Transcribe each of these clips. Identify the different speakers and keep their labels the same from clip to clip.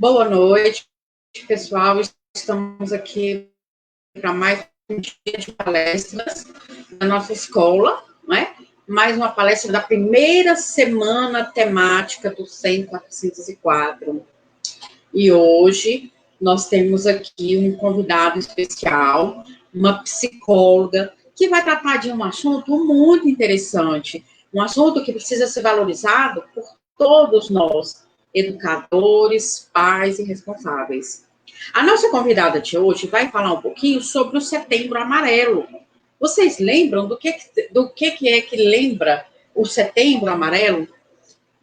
Speaker 1: Boa noite, pessoal. Estamos aqui para mais um dia de palestras na nossa escola, né? Mais uma palestra da primeira semana temática do 100.404. E hoje nós temos aqui um convidado especial, uma psicóloga, que vai tratar de um assunto muito interessante, um assunto que precisa ser valorizado por todos nós, educadores, pais e responsáveis. A nossa convidada de hoje vai falar um pouquinho sobre o Setembro Amarelo. Vocês lembram do que é que lembra o Setembro Amarelo?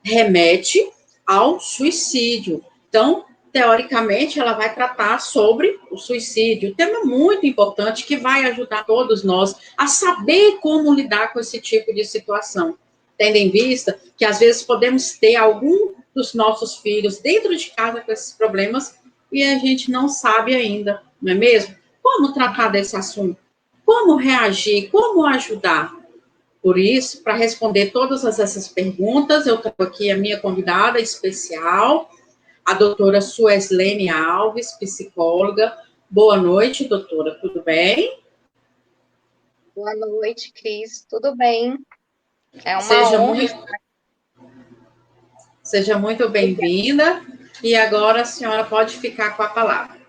Speaker 1: Remete ao suicídio. Então, teoricamente, ela vai tratar sobre o suicídio, um tema muito importante que vai ajudar todos nós a saber como lidar com esse tipo de situação, tendo em vista que às vezes podemos ter algum dos nossos filhos dentro de casa com esses problemas e a gente não sabe ainda, não é mesmo? Como tratar desse assunto? Como reagir? Como ajudar? Por isso, para responder todas essas perguntas, eu trago aqui a minha convidada especial, a doutora Sueslene Alves, psicóloga. Boa noite, doutora, tudo bem?
Speaker 2: Boa noite, Cris. Tudo bem? É uma
Speaker 1: Seja
Speaker 2: honra.
Speaker 1: muito, seja muito bem-vinda. E agora a senhora pode ficar com a palavra.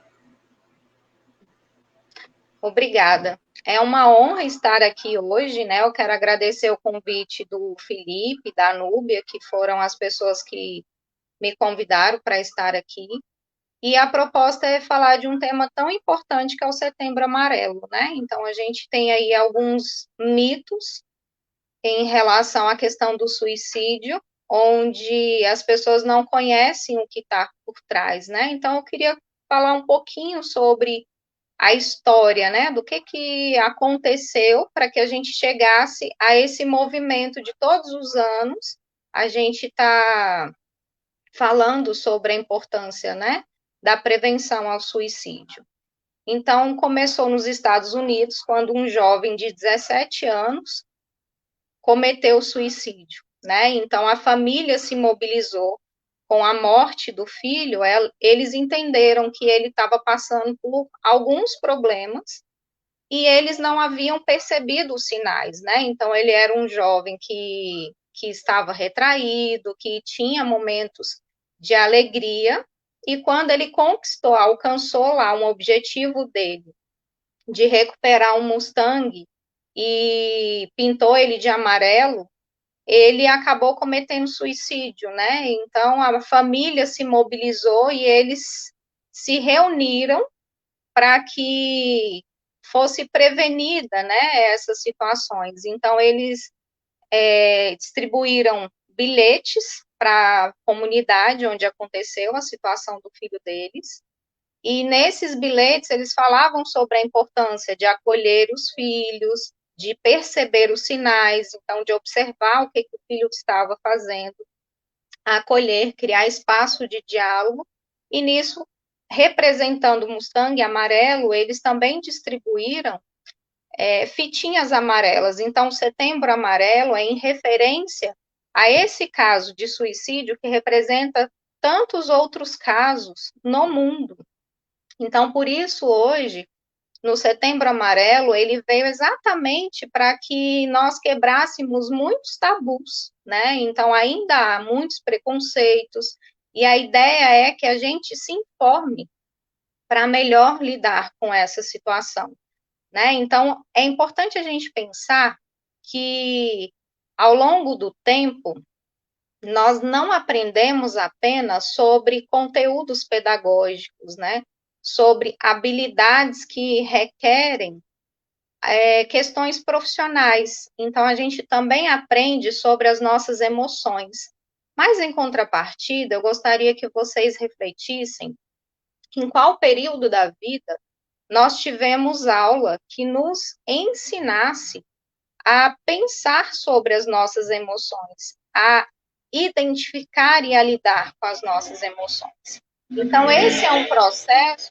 Speaker 2: Obrigada. É uma honra estar aqui hoje, né? Eu quero agradecer o convite do Felipe, da Núbia, que foram as pessoas que me convidaram para estar aqui. E a proposta é falar de um tema tão importante que é o Setembro Amarelo, né? Então, a gente tem aí alguns mitos em relação à questão do suicídio, onde as pessoas não conhecem o que está por trás, né? Então, eu queria falar um pouquinho sobre a história, né? Do que aconteceu para que a gente chegasse a esse movimento de todos os anos. A gente está falando sobre a importância, né? Da prevenção ao suicídio. Então, começou nos Estados Unidos, quando um jovem de 17 anos cometeu suicídio, né? Então a família se mobilizou com a morte do filho, eles entenderam que ele estava passando por alguns problemas e eles não haviam percebido os sinais, né? Então ele era um jovem que estava retraído, que tinha momentos de alegria, e quando ele conquistou, alcançou lá um objetivo dele de recuperar um Mustang e pintou ele de amarelo, ele acabou cometendo suicídio, né? Então a família se mobilizou e eles se reuniram para que fosse prevenida, né, essas situações. Então eles distribuíram bilhetes para a comunidade onde aconteceu a situação do filho deles. E nesses bilhetes eles falavam sobre a importância de acolher os filhos, de perceber os sinais, então de observar o que o filho estava fazendo, acolher, criar espaço de diálogo, e nisso, representando o Mustang amarelo, eles também distribuíram fitinhas amarelas. Então, o Setembro Amarelo é em referência a esse caso de suicídio que representa tantos outros casos no mundo. Então, por isso, hoje, no Setembro Amarelo, ele veio exatamente para que nós quebrássemos muitos tabus, né? Então, ainda há muitos preconceitos, e a ideia é que a gente se informe para melhor lidar com essa situação, né? Então, é importante a gente pensar que, ao longo do tempo, nós não aprendemos apenas sobre conteúdos pedagógicos, né? Sobre habilidades que requerem questões profissionais. Então, a gente também aprende sobre as nossas emoções. Mas, em contrapartida, eu gostaria que vocês refletissem em qual período da vida nós tivemos aula que nos ensinasse a pensar sobre as nossas emoções, a identificar e a lidar com as nossas emoções. Então, esse é um processo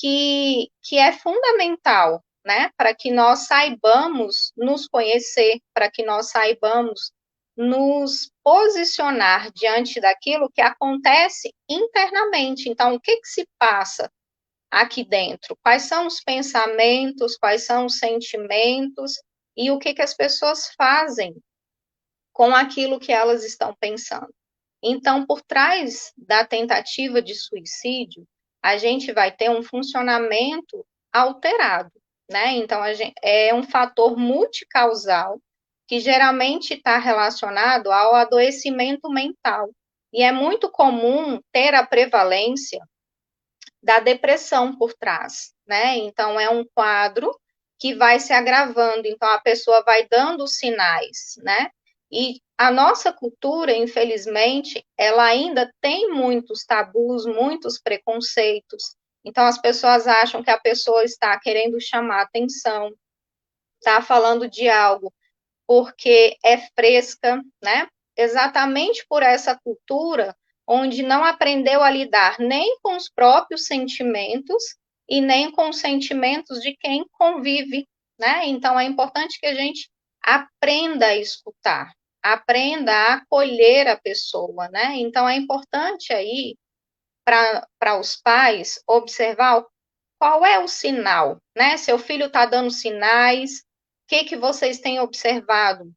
Speaker 2: que é fundamental, né, para que nós saibamos nos conhecer, para que nós saibamos nos posicionar diante daquilo que acontece internamente. Então, o que que se passa aqui dentro? Quais são os pensamentos, quais são os sentimentos e o que que as pessoas fazem com aquilo que elas estão pensando. Então, por trás da tentativa de suicídio, a gente vai ter um funcionamento alterado, né? Então, é um fator multicausal que geralmente está relacionado ao adoecimento mental. E é muito comum ter a prevalência da depressão por trás, né? Então, é um quadro que vai se agravando, então a pessoa vai dando sinais, né? E a nossa cultura, infelizmente, ela ainda tem muitos tabus, muitos preconceitos. Então, as pessoas acham que a pessoa está querendo chamar atenção, está falando de algo porque é fresca, né? Exatamente por essa cultura onde não aprendeu a lidar nem com os próprios sentimentos e nem com os sentimentos de quem convive, né? Então é importante que a gente aprenda a escutar, aprenda a acolher a pessoa, né? Então é importante aí para os pais observar qual é o sinal, né? Seu filho está dando sinais, o que vocês têm observado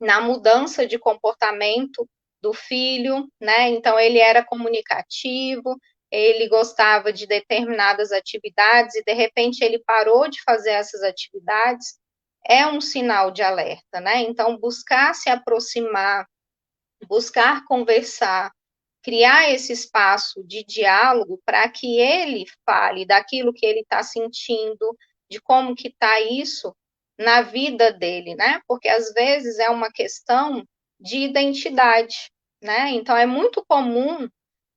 Speaker 2: na mudança de comportamento do filho, né? Então, ele era comunicativo, ele gostava de determinadas atividades e, de repente, ele parou de fazer essas atividades, é um sinal de alerta, né? Então, buscar se aproximar, buscar conversar, criar esse espaço de diálogo para que ele fale daquilo que ele está sentindo, de como que está isso na vida dele, né? Porque às vezes é uma questão de identidade, né? Então é muito comum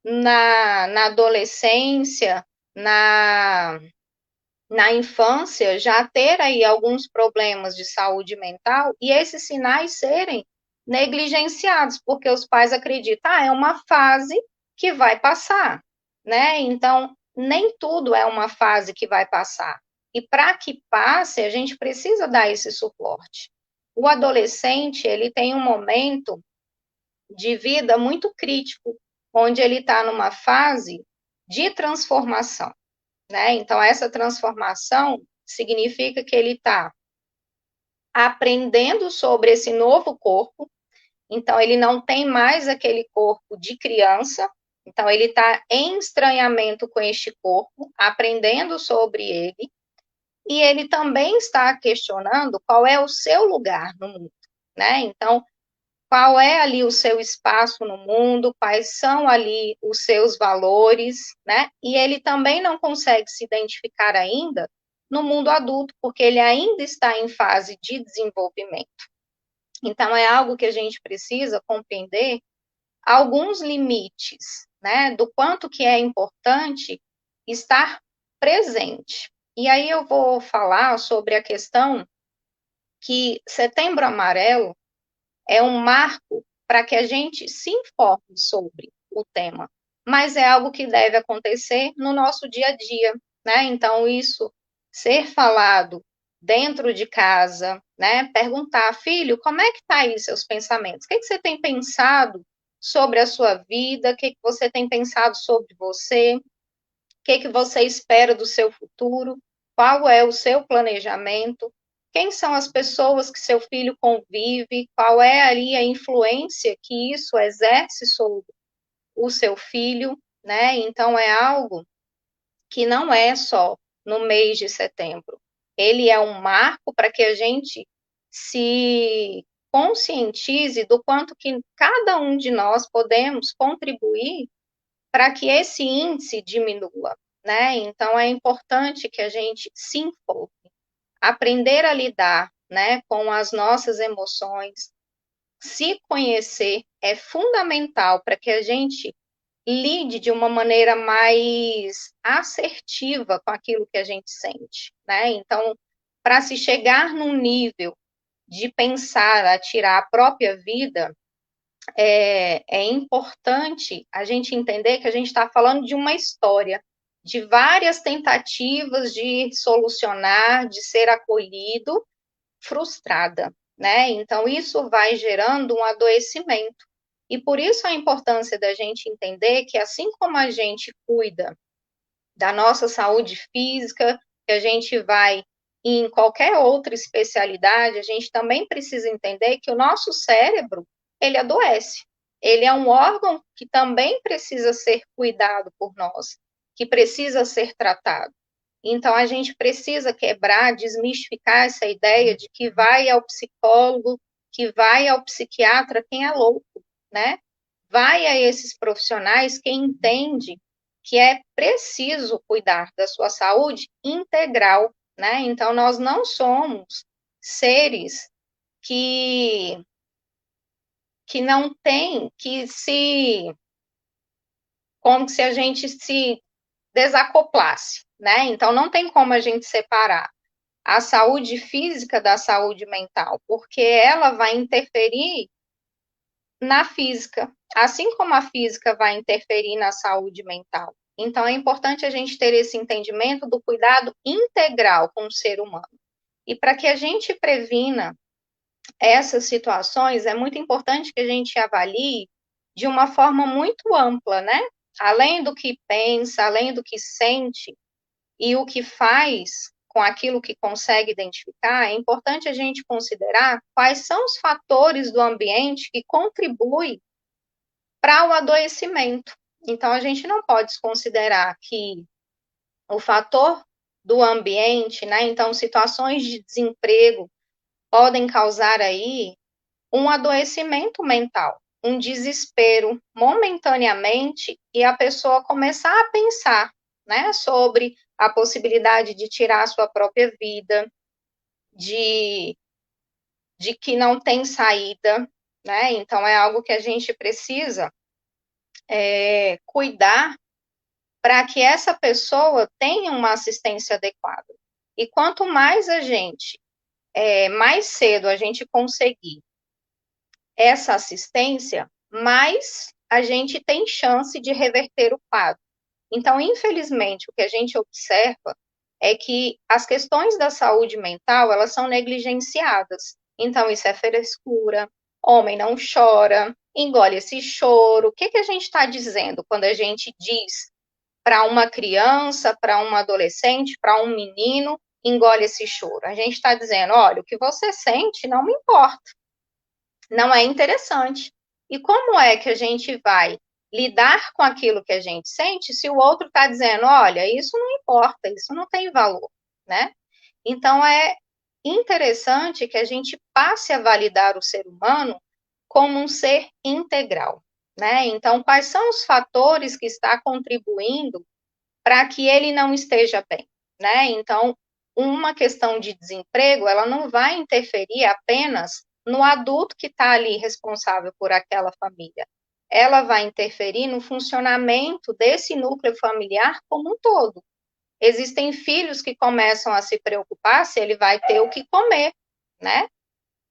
Speaker 2: na adolescência, na infância, já ter aí alguns problemas de saúde mental e esses sinais serem negligenciados, porque os pais acreditam, é uma fase que vai passar, né? Então, nem tudo é uma fase que vai passar. E para que passe, a gente precisa dar esse suporte. O adolescente, ele tem um momento de vida muito crítico, onde ele está numa fase de transformação, né? Então, essa transformação significa que ele está aprendendo sobre esse novo corpo, então ele não tem mais aquele corpo de criança, então ele está em estranhamento com este corpo, aprendendo sobre ele, e ele também está questionando qual é o seu lugar no mundo, né? Então, qual é ali o seu espaço no mundo, quais são ali os seus valores, né? E ele também não consegue se identificar ainda no mundo adulto, porque ele ainda está em fase de desenvolvimento. Então, é algo que a gente precisa compreender alguns limites, né? Do quanto que é importante estar presente. E aí eu vou falar sobre a questão que Setembro Amarelo é um marco para que a gente se informe sobre o tema, mas é algo que deve acontecer no nosso dia a dia, né? Então, isso ser falado dentro de casa, né? Perguntar, filho, como é que tá aí seus pensamentos? O que você tem pensado sobre a sua vida? O que você tem pensado sobre você? O que você espera do seu futuro? Qual é o seu planejamento? Quem são as pessoas que seu filho convive? Qual é ali a influência que isso exerce sobre o seu filho, né? Então, é algo que não é só no mês de setembro. Ele é um marco para que a gente se conscientize do quanto que cada um de nós podemos contribuir para que esse índice diminua, né? Então, é importante que a gente se informe, aprender a lidar, né, com as nossas emoções, se conhecer é fundamental para que a gente lide de uma maneira mais assertiva com aquilo que a gente sente, né? Então, para se chegar num nível de pensar a tirar a própria vida, é importante a gente entender que a gente está falando de uma história, de várias tentativas de solucionar, de ser acolhido, frustrada. né? Então, isso vai gerando um adoecimento. E por isso a importância da gente entender que, assim como a gente cuida da nossa saúde física, que a gente vai em qualquer outra especialidade, a gente também precisa entender que o nosso cérebro, ele adoece. Ele é um órgão que também precisa ser cuidado por nós, que precisa ser tratado. Então, a gente precisa quebrar, desmistificar essa ideia de que vai ao psicólogo, que vai ao psiquiatra quem é louco, né? Vai a esses profissionais quem entende que é preciso cuidar da sua saúde integral, né? Então, nós não somos seres que, que não têm, como se a gente se desacoplasse, né? Então, não tem como a gente separar a saúde física da saúde mental, porque ela vai interferir na física, assim como a física vai interferir na saúde mental. Então, é importante a gente ter esse entendimento do cuidado integral com o ser humano. E para que a gente previna essas situações, é muito importante que a gente avalie de uma forma muito ampla, né? Além do que pensa, além do que sente e o que faz com aquilo que consegue identificar, é importante a gente considerar quais são os fatores do ambiente que contribuem para o adoecimento. Então, a gente não pode desconsiderar que o fator do ambiente, né? Então, situações de desemprego podem causar aí um adoecimento mental, um desespero momentaneamente e a pessoa começar a pensar, né, sobre a possibilidade de tirar a sua própria vida, de, de que não tem saída, né? Então, é algo que a gente precisa cuidar para que essa pessoa tenha uma assistência adequada. E quanto mais a gente, mais cedo a gente conseguir essa assistência, mais a gente tem chance de reverter o quadro. Então, infelizmente, o que a gente observa é que as questões da saúde mental, elas são negligenciadas. Então, isso é frescura, homem não chora, engole esse choro. O que, que a gente está dizendo quando a gente diz para uma criança, para um adolescente, para um menino, engole esse choro? A gente está dizendo, olha, o que você sente não me importa, não é interessante. E como é que a gente vai lidar com aquilo que a gente sente se o outro está dizendo, olha, isso não importa, isso não tem valor, né? Então, é interessante que a gente passe a validar o ser humano como um ser integral, né? Então, quais são os fatores que está contribuindo para que ele não esteja bem, né? Então, uma questão de desemprego, ela não vai interferir apenas no adulto que está ali responsável por aquela família. Ela vai interferir no funcionamento desse núcleo familiar como um todo. Existem filhos que começam a se preocupar se ele vai ter o que comer, né?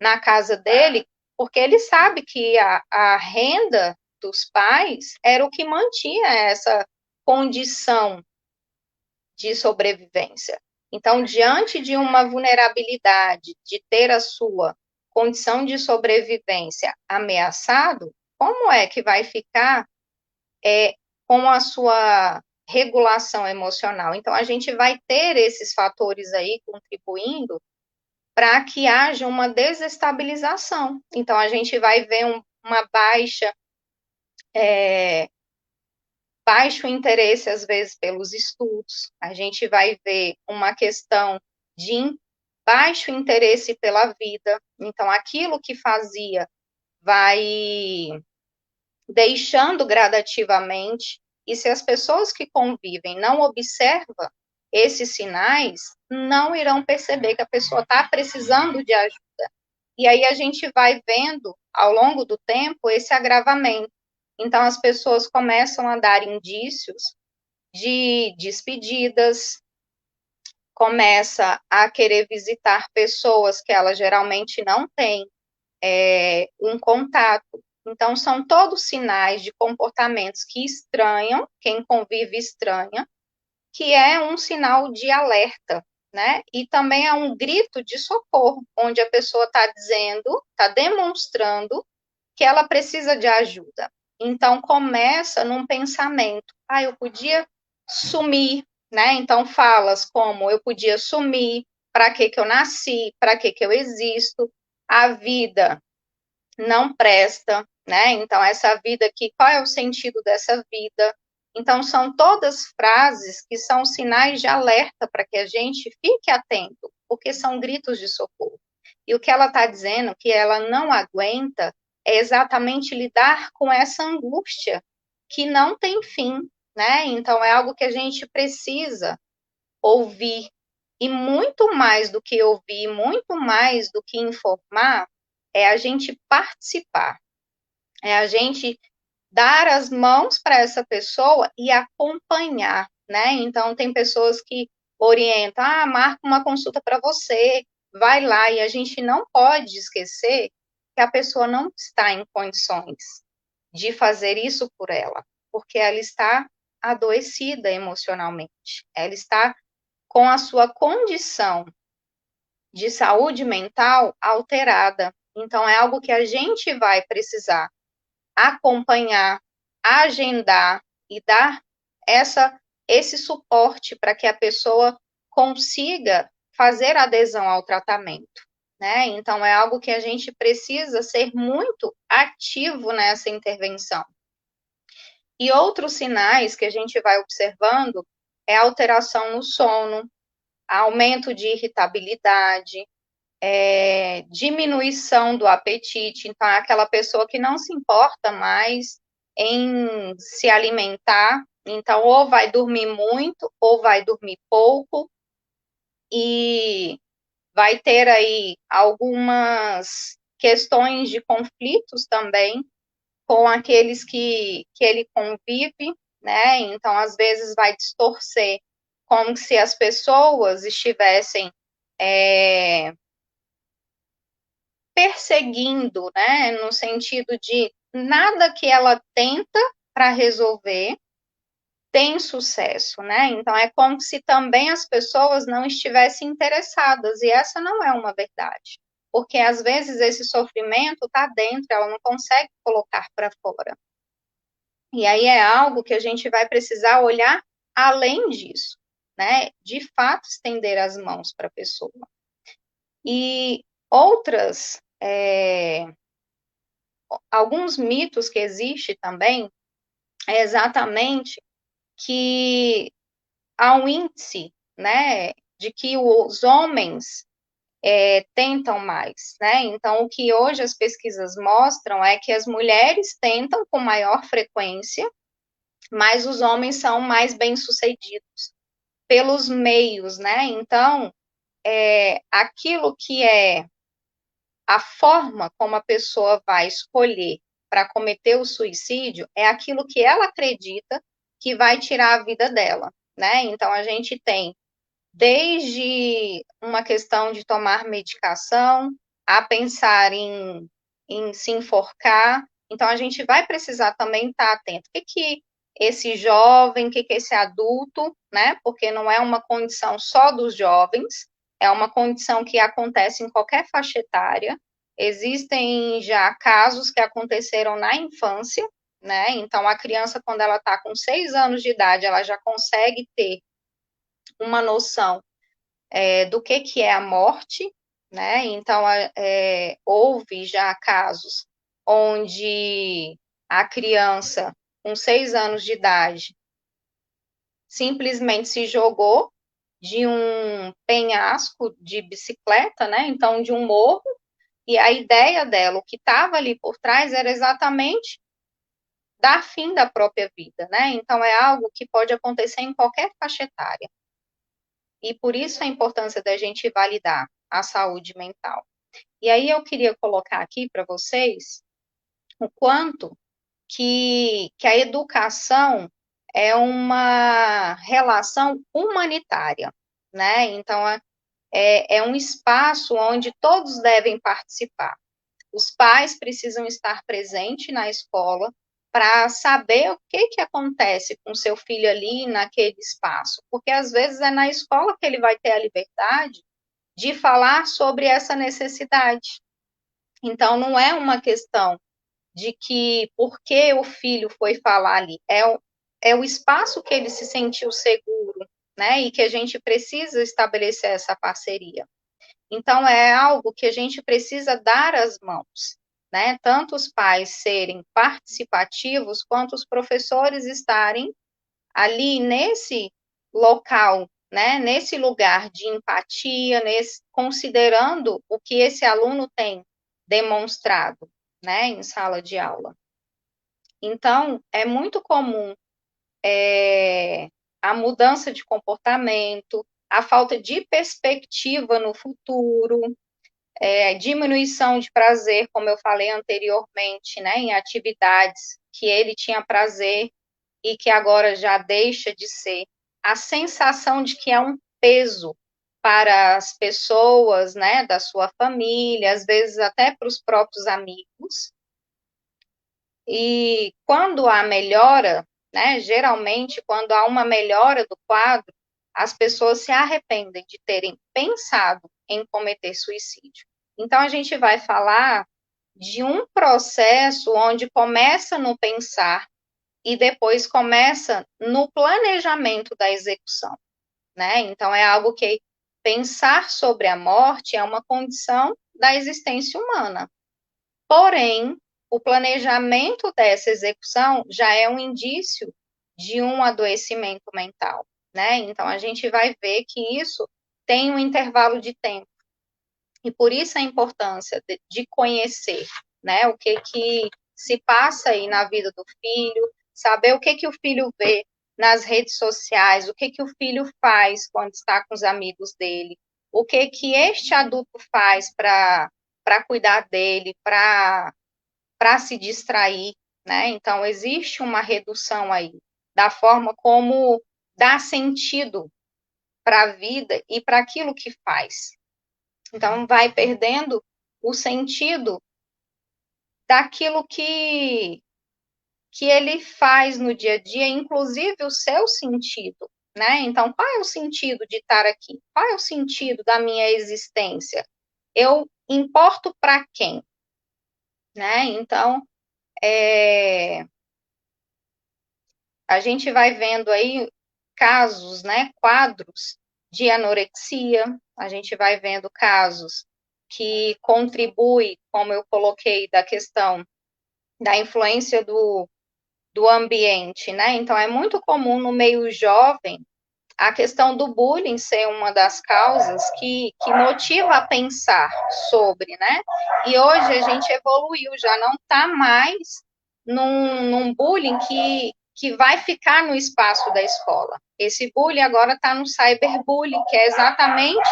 Speaker 2: Na casa dele, porque ele sabe que a renda dos pais era o que mantinha essa condição de sobrevivência. Então, diante de uma vulnerabilidade, de ter a sua condição de sobrevivência ameaçado, como é que vai ficar com a sua regulação emocional? Então, a gente vai ter esses fatores aí contribuindo para que haja uma desestabilização. Então, a gente vai ver uma baixo interesse, às vezes, pelos estudos, a gente vai ver uma questão de baixo interesse pela vida, então aquilo que fazia vai deixando gradativamente, e se as pessoas que convivem não observam esses sinais, não irão perceber que a pessoa está precisando de ajuda. E aí a gente vai vendo, ao longo do tempo, esse agravamento. Então, as pessoas começam a dar indícios de despedidas, começa a querer visitar pessoas que ela geralmente não tem um contato. Então, são todos sinais de comportamentos que estranham, quem convive estranha, que é um sinal de alerta, né? E também é um grito de socorro, onde a pessoa está dizendo, está demonstrando que ela precisa de ajuda. Então, começa num pensamento, eu podia sumir, né? Então, falas como eu podia sumir, para que eu nasci, para que eu existo, a vida não presta, né? Então, essa vida aqui, qual é o sentido dessa vida? Então, são todas frases que são sinais de alerta para que a gente fique atento, porque são gritos de socorro. E o que ela está dizendo, que ela não aguenta, é exatamente lidar com essa angústia que não tem fim, né? Então, é algo que a gente precisa ouvir. E muito mais do que ouvir, muito mais do que informar, é a gente participar, é a gente dar as mãos para essa pessoa e acompanhar, né? Então, tem pessoas que orientam, marca uma consulta para você, vai lá, e a gente não pode esquecer que a pessoa não está em condições de fazer isso por ela, porque ela está adoecida emocionalmente, ela está com a sua condição de saúde mental alterada. Então, é algo que a gente vai precisar acompanhar, agendar e dar esse suporte para que a pessoa consiga fazer adesão ao tratamento, né? Então, é algo que a gente precisa ser muito ativo nessa intervenção. E outros sinais que a gente vai observando é alteração no sono, aumento de irritabilidade, diminuição do apetite. Então, é aquela pessoa que não se importa mais em se alimentar. Então, ou vai dormir muito, ou vai dormir pouco, e vai ter aí algumas questões de conflitos também com aqueles que ele convive, né? Então, às vezes, vai distorcer como se as pessoas estivessem perseguindo, né? No sentido de nada que ela tenta para resolver tem sucesso, né? Então, é como se também as pessoas não estivessem interessadas, e essa não é uma verdade. Porque, às vezes, esse sofrimento está dentro, ela não consegue colocar para fora. E aí é algo que a gente vai precisar olhar além disso, né? De fato, estender as mãos para a pessoa. E alguns mitos que existem também é exatamente que há um índice, né, de que os homens tentam mais, né? Então, o que hoje as pesquisas mostram é que as mulheres tentam com maior frequência, mas os homens são mais bem-sucedidos pelos meios, né? Então, aquilo que é a forma como a pessoa vai escolher para cometer o suicídio é aquilo que ela acredita que vai tirar a vida dela, né? Então, a gente tem desde uma questão de tomar medicação, a pensar em se enforcar. Então, a gente vai precisar também estar atento. O que esse jovem, o que esse adulto, né? Porque não é uma condição só dos jovens, é uma condição que acontece em qualquer faixa etária. Existem já casos que aconteceram na infância, né? Então, a criança, quando ela está com 6 anos de idade, ela já consegue ter uma noção do que é a morte, né? Então, houve já casos onde a criança, com 6 anos de idade, simplesmente se jogou de um penhasco de bicicleta, né? Então, de um morro, e a ideia dela, o que estava ali por trás, era exatamente dar fim da própria vida, né? Então, é algo que pode acontecer em qualquer faixa etária. E por isso a importância da gente validar a saúde mental. E aí eu queria colocar aqui para vocês o quanto que a educação é uma relação humanitária, né? Então, é um espaço onde todos devem participar. Os pais precisam estar presentes na escola para saber o que que acontece com seu filho ali naquele espaço, porque às vezes é na escola que ele vai ter a liberdade de falar sobre essa necessidade. Então, não é uma questão de que porque o filho foi falar ali, é o espaço que ele se sentiu seguro, né? E que a gente precisa estabelecer essa parceria. Então, é algo que a gente precisa dar as mãos, né? Tanto os pais serem participativos, quanto os professores estarem ali nesse local, né? Nesse lugar de empatia, considerando o que esse aluno tem demonstrado, né? Em sala de aula. Então, é muito comum a mudança de comportamento, a falta de perspectiva no futuro, diminuição de prazer, como eu falei anteriormente, né, em atividades que ele tinha prazer e que agora já deixa de ser, a sensação de que é um peso para as pessoas, né, da sua família, às vezes até para os próprios amigos. E quando há melhora, né, geralmente quando há uma melhora do quadro, as pessoas se arrependem de terem pensado em cometer suicídio. Então, a gente vai falar de um processo onde começa no pensar e depois começa no planejamento da execução, né? Então, é algo que pensar sobre a morte é uma condição da existência humana. Porém, o planejamento dessa execução já é um indício de um adoecimento mental, né? Então, a gente vai ver que isso tem um intervalo de tempo. E por isso a importância de conhecer, né, o que se passa aí na vida do filho, saber o que o filho vê nas redes sociais, o que o filho faz quando está com os amigos dele, o que este adulto faz para cuidar dele, para se distrair, né? Então, existe uma redução aí da forma como dá sentido para a vida e para aquilo que faz. Então, vai perdendo o sentido daquilo que ele faz no dia a dia, inclusive o seu sentido, né? Então, qual é o sentido de estar aqui? Qual é o sentido da minha existência? Eu importo para quem? Né? Então, a gente vai vendo aí casos, né, quadros de anorexia, a gente vai vendo casos que contribuem, como eu coloquei, da questão da influência do ambiente, né? Então, é muito comum no meio jovem a questão do bullying ser uma das causas que motiva a pensar sobre, né? E hoje a gente evoluiu, já não está mais num bullying que vai ficar no espaço da escola. Esse bullying agora está no cyberbullying, que é exatamente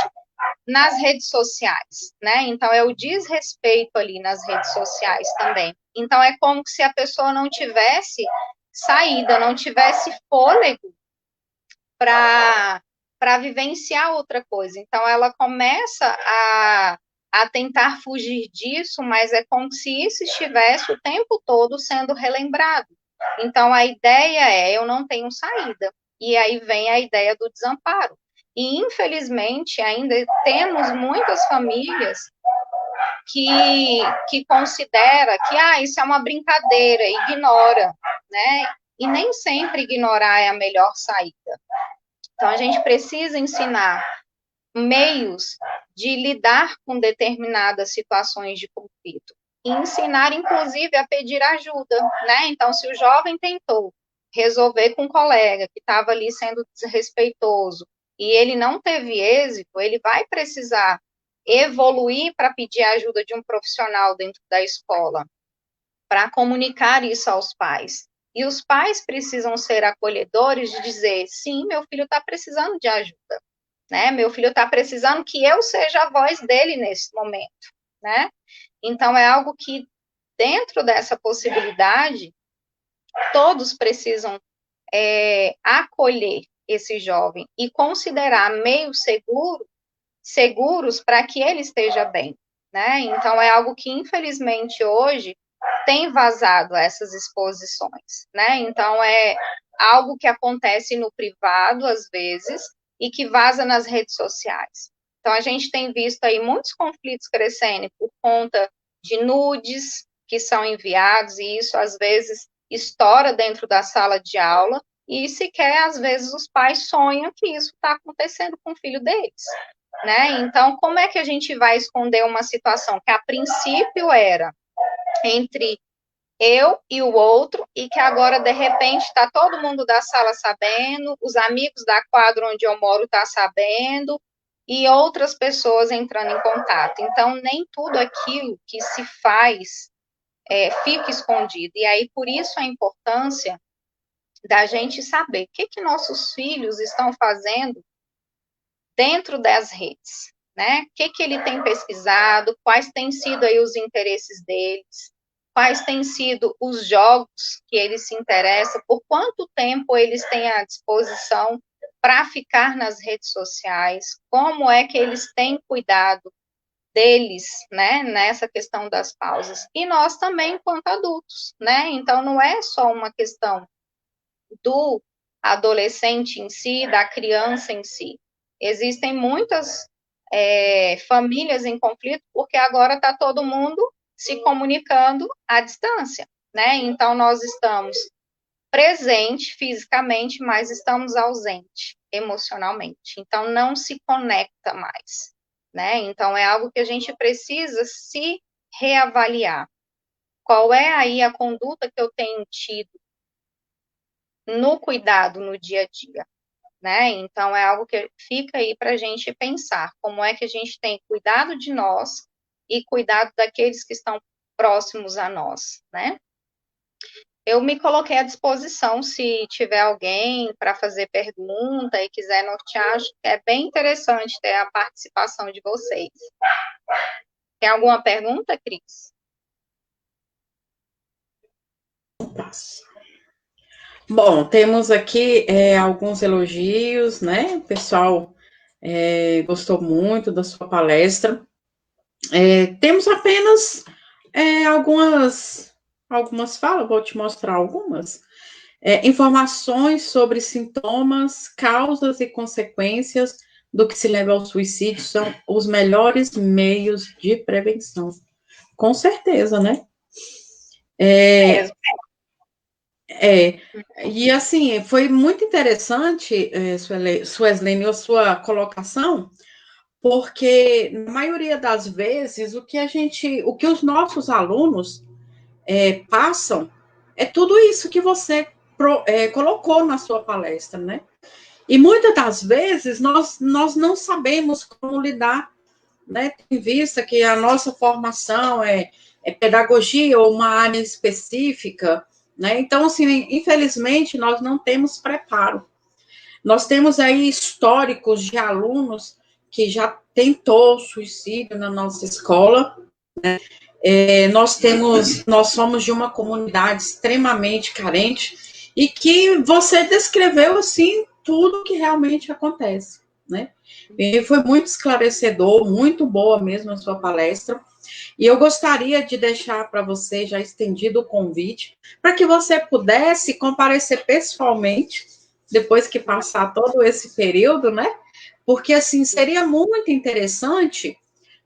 Speaker 2: nas redes sociais, né? Então, é o desrespeito ali nas redes sociais também. Então, é como se a pessoa não tivesse saída, não tivesse fôlego para vivenciar outra coisa. Então, ela começa a tentar fugir disso, mas é como se isso estivesse o tempo todo sendo relembrado. Então, a ideia é: eu não tenho saída. E aí vem a ideia do desamparo. E, infelizmente, ainda temos muitas famílias que considera que isso é uma brincadeira, ignora, né? E nem sempre ignorar é a melhor saída. Então, a gente precisa ensinar meios de lidar com determinadas situações de conflito. E ensinar, inclusive, a pedir ajuda, né? Então, se o jovem tentou resolver com um colega que estava ali sendo desrespeitoso e ele não teve êxito, ele vai precisar evoluir para pedir a ajuda de um profissional dentro da escola, para comunicar isso aos pais. E os pais precisam ser acolhedores de dizer: sim, meu filho está precisando de ajuda, né? Meu filho está precisando que eu seja a voz dele nesse momento, né? Então, é algo que, dentro dessa possibilidade, todos precisam acolher esse jovem e considerar meios seguros para que ele esteja bem, né? Então, é algo que, infelizmente, hoje tem vazado essas exposições, né? Então, é algo que acontece no privado, às vezes, e que vaza nas redes sociais. Então, a gente tem visto aí muitos conflitos crescendo por conta de nudes que são enviados, e isso, às vezes, estoura dentro da sala de aula, e sequer, às vezes, os pais sonham que isso está acontecendo com o filho deles, né? Então, como é que a gente vai esconder uma situação que, a princípio, era entre eu e o outro, e que agora, de repente, está todo mundo da sala sabendo, os amigos da quadra onde eu moro estão sabendo, e outras pessoas entrando em contato. Então, nem tudo aquilo que se faz fica escondido. E aí, por isso, a importância da gente saber o que nossos filhos estão fazendo dentro das redes, né? O que ele tem pesquisado, quais têm sido aí os interesses deles, quais têm sido os jogos que eles se interessam, por quanto tempo eles têm à disposição para ficar nas redes sociais, como é que eles têm cuidado deles, né, nessa questão das pausas. E nós também, enquanto adultos, né? Então, não é só uma questão do adolescente em si, da criança em si. Existem muitas famílias em conflito, porque agora está todo mundo se comunicando à distância, né? Então, nós estamos presente fisicamente, mas estamos ausente emocionalmente. Então, não se conecta mais, né? Então, é algo que a gente precisa se reavaliar. Qual é aí a conduta que eu tenho tido no cuidado no dia a dia, né? Então, é algo que fica aí para a gente pensar, como é que a gente tem cuidado de nós e cuidado daqueles que estão próximos a nós, né? Eu me coloquei à disposição se tiver alguém para fazer pergunta e quiser nortear, acho que é bem interessante ter a participação de vocês. Tem alguma pergunta, Cris?
Speaker 1: Bom, temos aqui alguns elogios, né? O pessoal gostou muito da sua palestra. Temos apenas algumas falas, vou te mostrar algumas. Informações sobre sintomas, causas e consequências do que se leva ao suicídio são os melhores meios de prevenção. Com certeza, né? E assim, foi muito interessante, Sueslene, a sua colocação, porque na maioria das vezes o que os nossos alunos passam é tudo isso que você colocou na sua palestra, né? E muitas das vezes nós não sabemos como lidar, né? Em vista que a nossa formação é pedagogia ou uma área específica, né? Então, assim, infelizmente, nós não temos preparo. Nós temos aí históricos de alunos que já tentou suicídio na nossa escola, né? Nós somos de uma comunidade extremamente carente e que você descreveu, assim, tudo que realmente acontece, né? E foi muito esclarecedor, muito boa mesmo a sua palestra. E eu gostaria de deixar para você já estendido o convite para que você pudesse comparecer pessoalmente depois que passar todo esse período, né? Porque assim seria muito interessante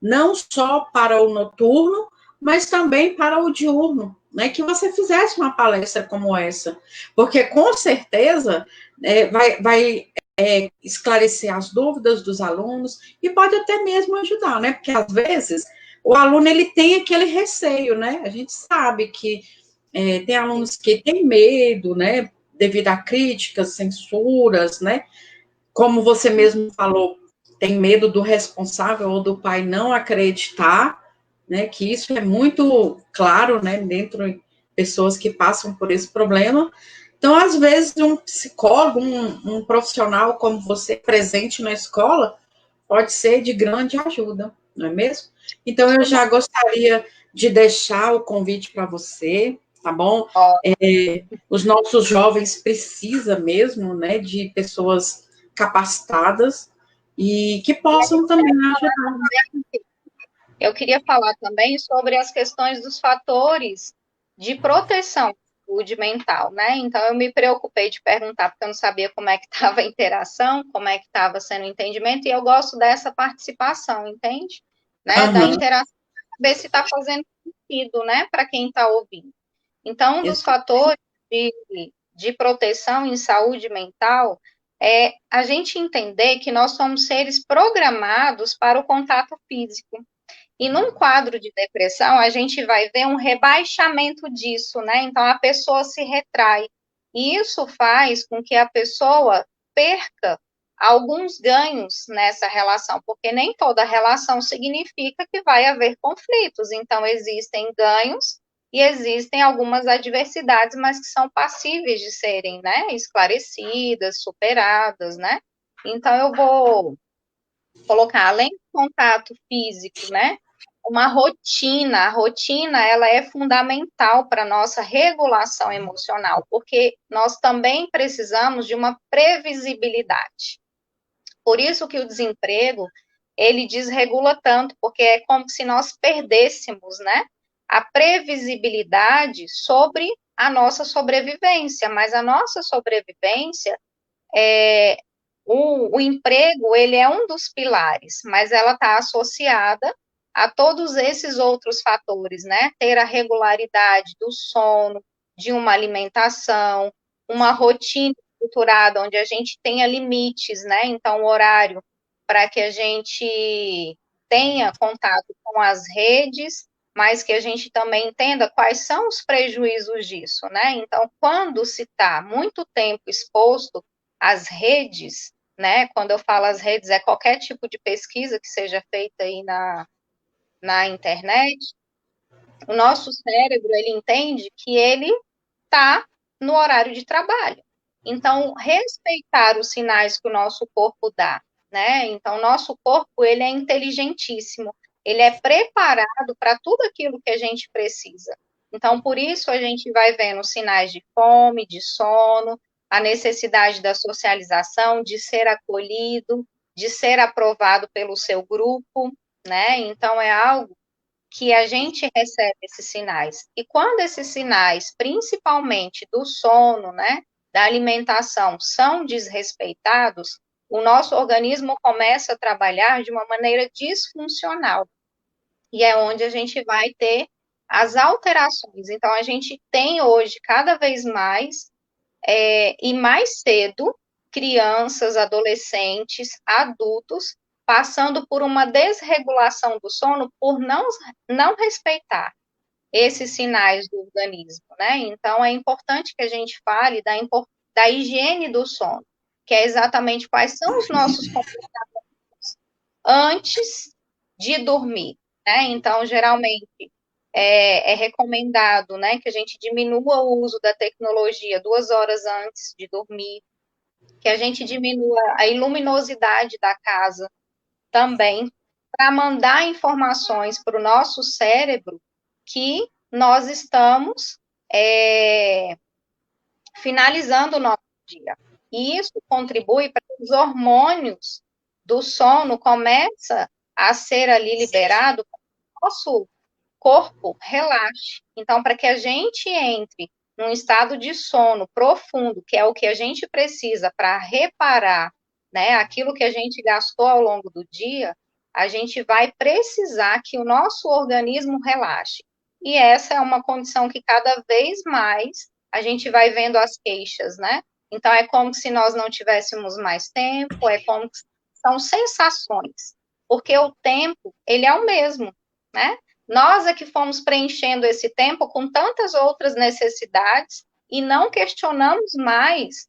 Speaker 1: não só para o noturno, mas também para o diurno, né? Que você fizesse uma palestra como essa, porque com certeza vai esclarecer as dúvidas dos alunos e pode até mesmo ajudar, né? Porque às vezes o aluno ele tem aquele receio, né? A gente sabe que tem alunos que têm medo, né? Devido a críticas, censuras, né? Como você mesmo falou, tem medo do responsável ou do pai não acreditar, né? Que isso é muito claro, né? Dentro de pessoas que passam por esse problema. Então, às vezes, um psicólogo, um profissional como você, presente na escola, pode ser de grande ajuda, não é mesmo? Então, eu já gostaria de deixar o convite para você, tá bom? Os nossos jovens precisam mesmo, né, de pessoas capacitadas e que possam também ajudar.
Speaker 2: Eu queria falar também sobre as questões dos fatores de proteção à saúde mental, né? Então, eu me preocupei de perguntar, porque eu não sabia como é que estava a interação, como é que estava sendo o entendimento, e eu gosto dessa participação, entende? Né? Da
Speaker 1: Aham.
Speaker 2: interação, ver se está fazendo sentido, né, para quem está ouvindo. Então, um dos
Speaker 1: Isso.
Speaker 2: fatores de proteção em saúde mental é a gente entender que nós somos seres programados para o contato físico. E num quadro de depressão, a gente vai ver um rebaixamento disso, né? Então a pessoa se retrai. E isso faz com que a pessoa perca alguns ganhos nessa relação, porque nem toda relação significa que vai haver conflitos. Então existem ganhos e existem algumas adversidades, mas que são passíveis de serem, né, esclarecidas, superadas, né? Então eu vou colocar além do contato físico, né? Uma rotina. A rotina, ela é fundamental para a nossa regulação emocional, porque nós também precisamos de uma previsibilidade. Por isso que o desemprego, ele desregula tanto, porque é como se nós perdêssemos, né? A previsibilidade sobre a nossa sobrevivência, mas a nossa sobrevivência é, o emprego, ele é um dos pilares, mas ela está associada a todos esses outros fatores, né? Ter a regularidade do sono, de uma alimentação, uma rotina estruturada, onde a gente tenha limites, né? Então, o horário para que a gente tenha contato com as redes, mas que a gente também entenda quais são os prejuízos disso, né? Então, quando se está muito tempo exposto às redes, né? Quando eu falo as redes, é qualquer tipo de pesquisa que seja feita aí na internet, o nosso cérebro, ele entende que ele está no horário de trabalho. Então, respeitar os sinais que o nosso corpo dá, né? Então, o nosso corpo, ele é inteligentíssimo, ele é preparado para tudo aquilo que a gente precisa. Então, por isso, a gente vai vendo sinais de fome, de sono, a necessidade da socialização, de ser acolhido, de ser aprovado pelo seu grupo, né? Então, é algo que a gente recebe esses sinais. E quando esses sinais, principalmente do sono, né, da alimentação, são desrespeitados, o nosso organismo começa a trabalhar de uma maneira disfuncional. E é onde a gente vai ter as alterações. Então, a gente tem hoje, cada vez mais, e mais cedo, crianças, adolescentes, adultos, passando por uma desregulação do sono por não respeitar esses sinais do organismo, né? Então, é importante que a gente fale da higiene do sono, que é exatamente quais são os nossos comportamentos antes de dormir, né? Então, geralmente, é recomendado, né, que a gente diminua o uso da tecnologia 2 horas antes de dormir, que a gente diminua a iluminosidade da casa também, para mandar informações para o nosso cérebro que nós estamos é, finalizando o nosso dia. E isso contribui para que os hormônios do sono começam a ser ali liberado para que o nosso corpo relaxe. Então, para que a gente entre num estado de sono profundo, que é o que a gente precisa para reparar, né, aquilo que a gente gastou ao longo do dia, a gente vai precisar que o nosso organismo relaxe. E essa é uma condição que cada vez mais a gente vai vendo as queixas, né? Então é como se nós não tivéssemos mais tempo, é como que são sensações, porque o tempo, ele é o mesmo, né? Nós é que fomos preenchendo esse tempo com tantas outras necessidades e não questionamos mais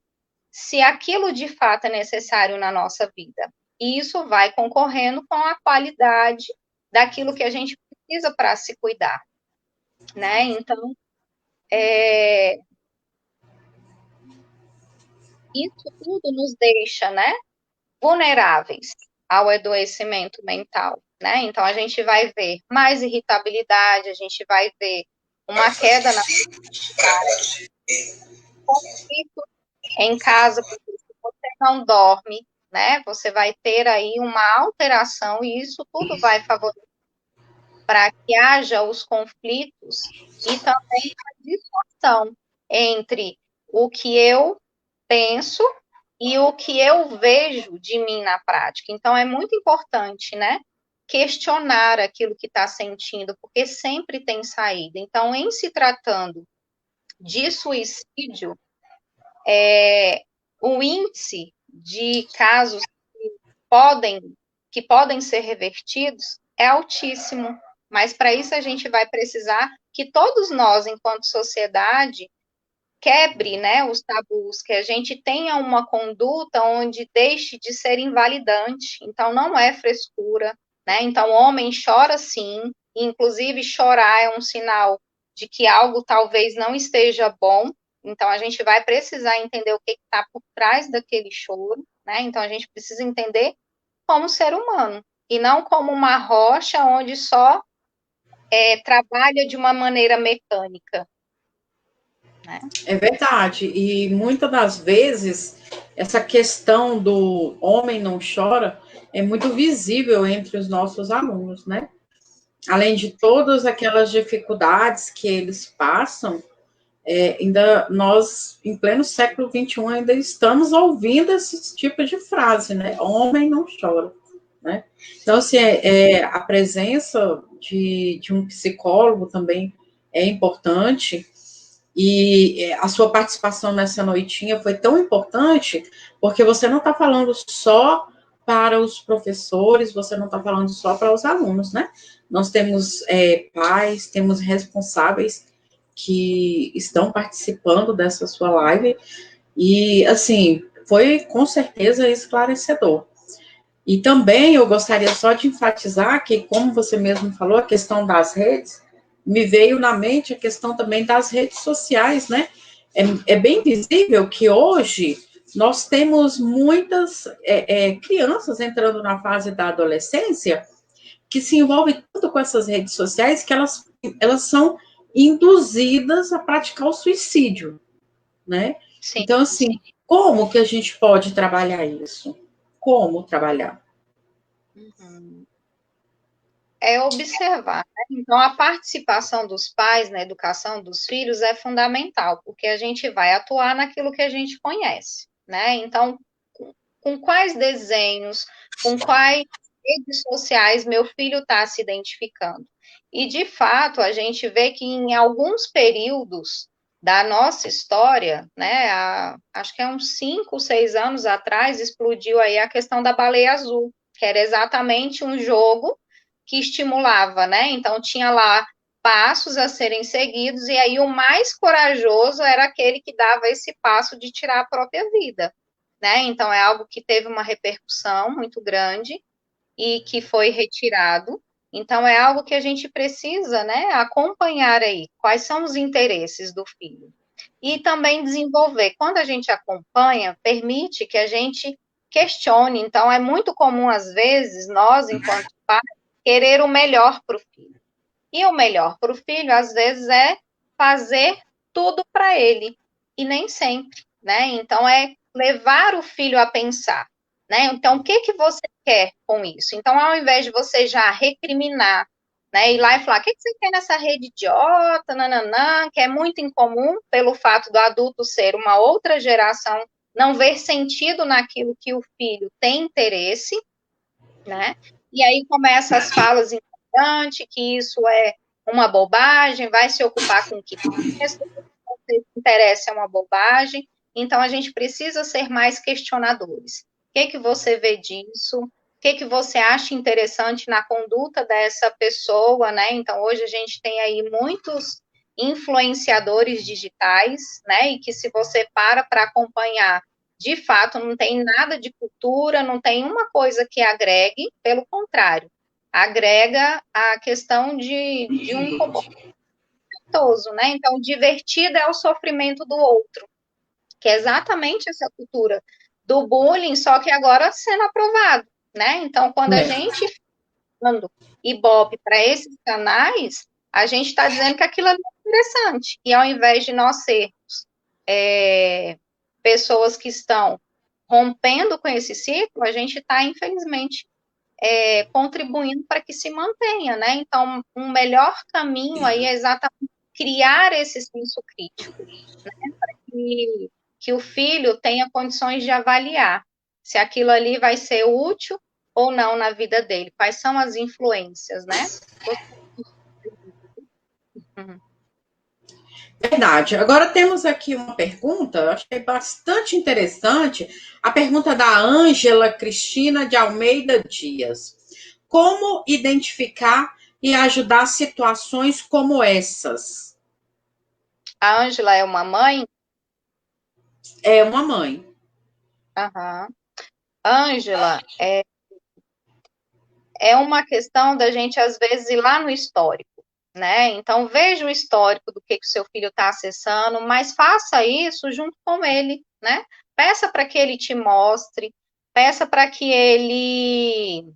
Speaker 2: se aquilo de fato é necessário na nossa vida. E isso vai concorrendo com a qualidade daquilo que a gente precisa para se cuidar, né? Então, isso tudo nos deixa, né, vulneráveis ao adoecimento mental, né? Então, a gente vai ver mais irritabilidade, a gente vai ver uma queda na conflito em casa, porque se você não dorme, né, você vai ter aí uma alteração e isso tudo vai favorecer para que haja os conflitos e também conexão entre o que eu penso e o que eu vejo de mim na prática. Então, é muito importante, né? Questionar aquilo que está sentindo, porque sempre tem saída. Então, em se tratando de suicídio, o índice de casos podem, que podem ser revertidos é altíssimo. Mas para isso a gente vai precisar que todos nós, enquanto sociedade, quebre, né, os tabus, que a gente tenha uma conduta onde deixe de ser invalidante. Então, não é frescura, né? Então, o homem chora sim, e, inclusive chorar é um sinal de que algo talvez não esteja bom. Então, a gente vai precisar entender o que está por trás daquele choro, né? Então, a gente precisa entender como ser humano, e não como uma rocha onde só trabalha de uma maneira mecânica, né?
Speaker 1: É verdade. E muitas das vezes essa questão do homem não chora é muito visível entre os nossos alunos, né? Além de todas aquelas dificuldades que eles passam, ainda nós, em pleno século XXI, ainda estamos ouvindo esse tipo de frase, né? Homem não chora, né? Então, assim, a presença de um psicólogo também é importante, e a sua participação nessa noitinha foi tão importante, porque você não está falando só para os professores, você não está falando só para os alunos, né? Nós temos pais, temos responsáveis que estão participando dessa sua live, e, assim, foi com certeza esclarecedor. E também eu gostaria só de enfatizar que, como você mesmo falou, a questão das redes, me veio na mente a questão também das redes sociais, né? É bem visível que hoje nós temos muitas crianças entrando na fase da adolescência que se envolvem tanto com essas redes sociais que elas são induzidas a praticar o suicídio, né?
Speaker 2: Sim.
Speaker 1: Então, assim, como que a gente pode trabalhar isso? Como trabalhar?
Speaker 2: Uhum. É observar, né? Então, a participação dos pais na educação dos filhos é fundamental, porque a gente vai atuar naquilo que a gente conhece, né? Então, com quais desenhos, com quais redes sociais meu filho está se identificando? E, de fato, a gente vê que em alguns períodos da nossa história, né, acho que é uns 5, 6 anos atrás, explodiu aí a questão da baleia azul, que era exatamente um jogo que estimulava, né? Então tinha lá passos a serem seguidos, e aí o mais corajoso era aquele que dava esse passo de tirar a própria vida, né? Então é algo que teve uma repercussão muito grande e que foi retirado. Então é algo que a gente precisa, né, acompanhar aí, quais são os interesses do filho. E também desenvolver. Quando a gente acompanha, permite que a gente questione. Então é muito comum às vezes nós, enquanto pais, querer o melhor para o filho. E o melhor para o filho, às vezes, é fazer tudo para ele. E nem sempre, né? Então, é levar o filho a pensar, né? Então, o que que você quer com isso? Então, ao invés de você já recriminar, né? Ir lá e falar, o que que você quer nessa rede idiota, nananã, que é muito incomum pelo fato do adulto ser uma outra geração, não ver sentido naquilo que o filho tem interesse, né? E aí começa as falas importantes, que isso é uma bobagem, vai se ocupar com o que você interessa é uma bobagem. Então a gente precisa ser mais questionadores. O que você vê disso? O que você acha interessante na conduta dessa pessoa, né? Então hoje a gente tem aí muitos influenciadores digitais, né? E que se você para acompanhar, de fato, não tem nada de cultura, não tem uma coisa que agregue, pelo contrário, agrega a questão de um comportamento, né? Então, divertido é o sofrimento do outro, que é exatamente essa cultura do bullying, só que agora sendo aprovado, né? Então, quando a gente manda Ibope para esses canais, a gente está dizendo que aquilo é interessante, e ao invés de nós sermos pessoas que estão rompendo com esse ciclo, a gente está, infelizmente, contribuindo para que se mantenha, né? Então, um melhor caminho aí é exatamente criar esse senso crítico, né, para que o filho tenha condições de avaliar se aquilo ali vai ser útil ou não na vida dele, quais são as influências, né? Uhum.
Speaker 1: Verdade. Agora temos aqui uma pergunta, eu achei bastante interessante, a pergunta da Ângela Cristina de Almeida Dias. Como identificar e ajudar situações como essas?
Speaker 2: A Ângela é uma mãe?
Speaker 1: É uma mãe.
Speaker 2: Aham. Ângela, é uma questão da gente, às vezes, ir lá no histórico, né? Então, veja o histórico do que o seu filho está acessando, mas faça isso junto com ele, né? Peça para que ele te mostre, peça para que ele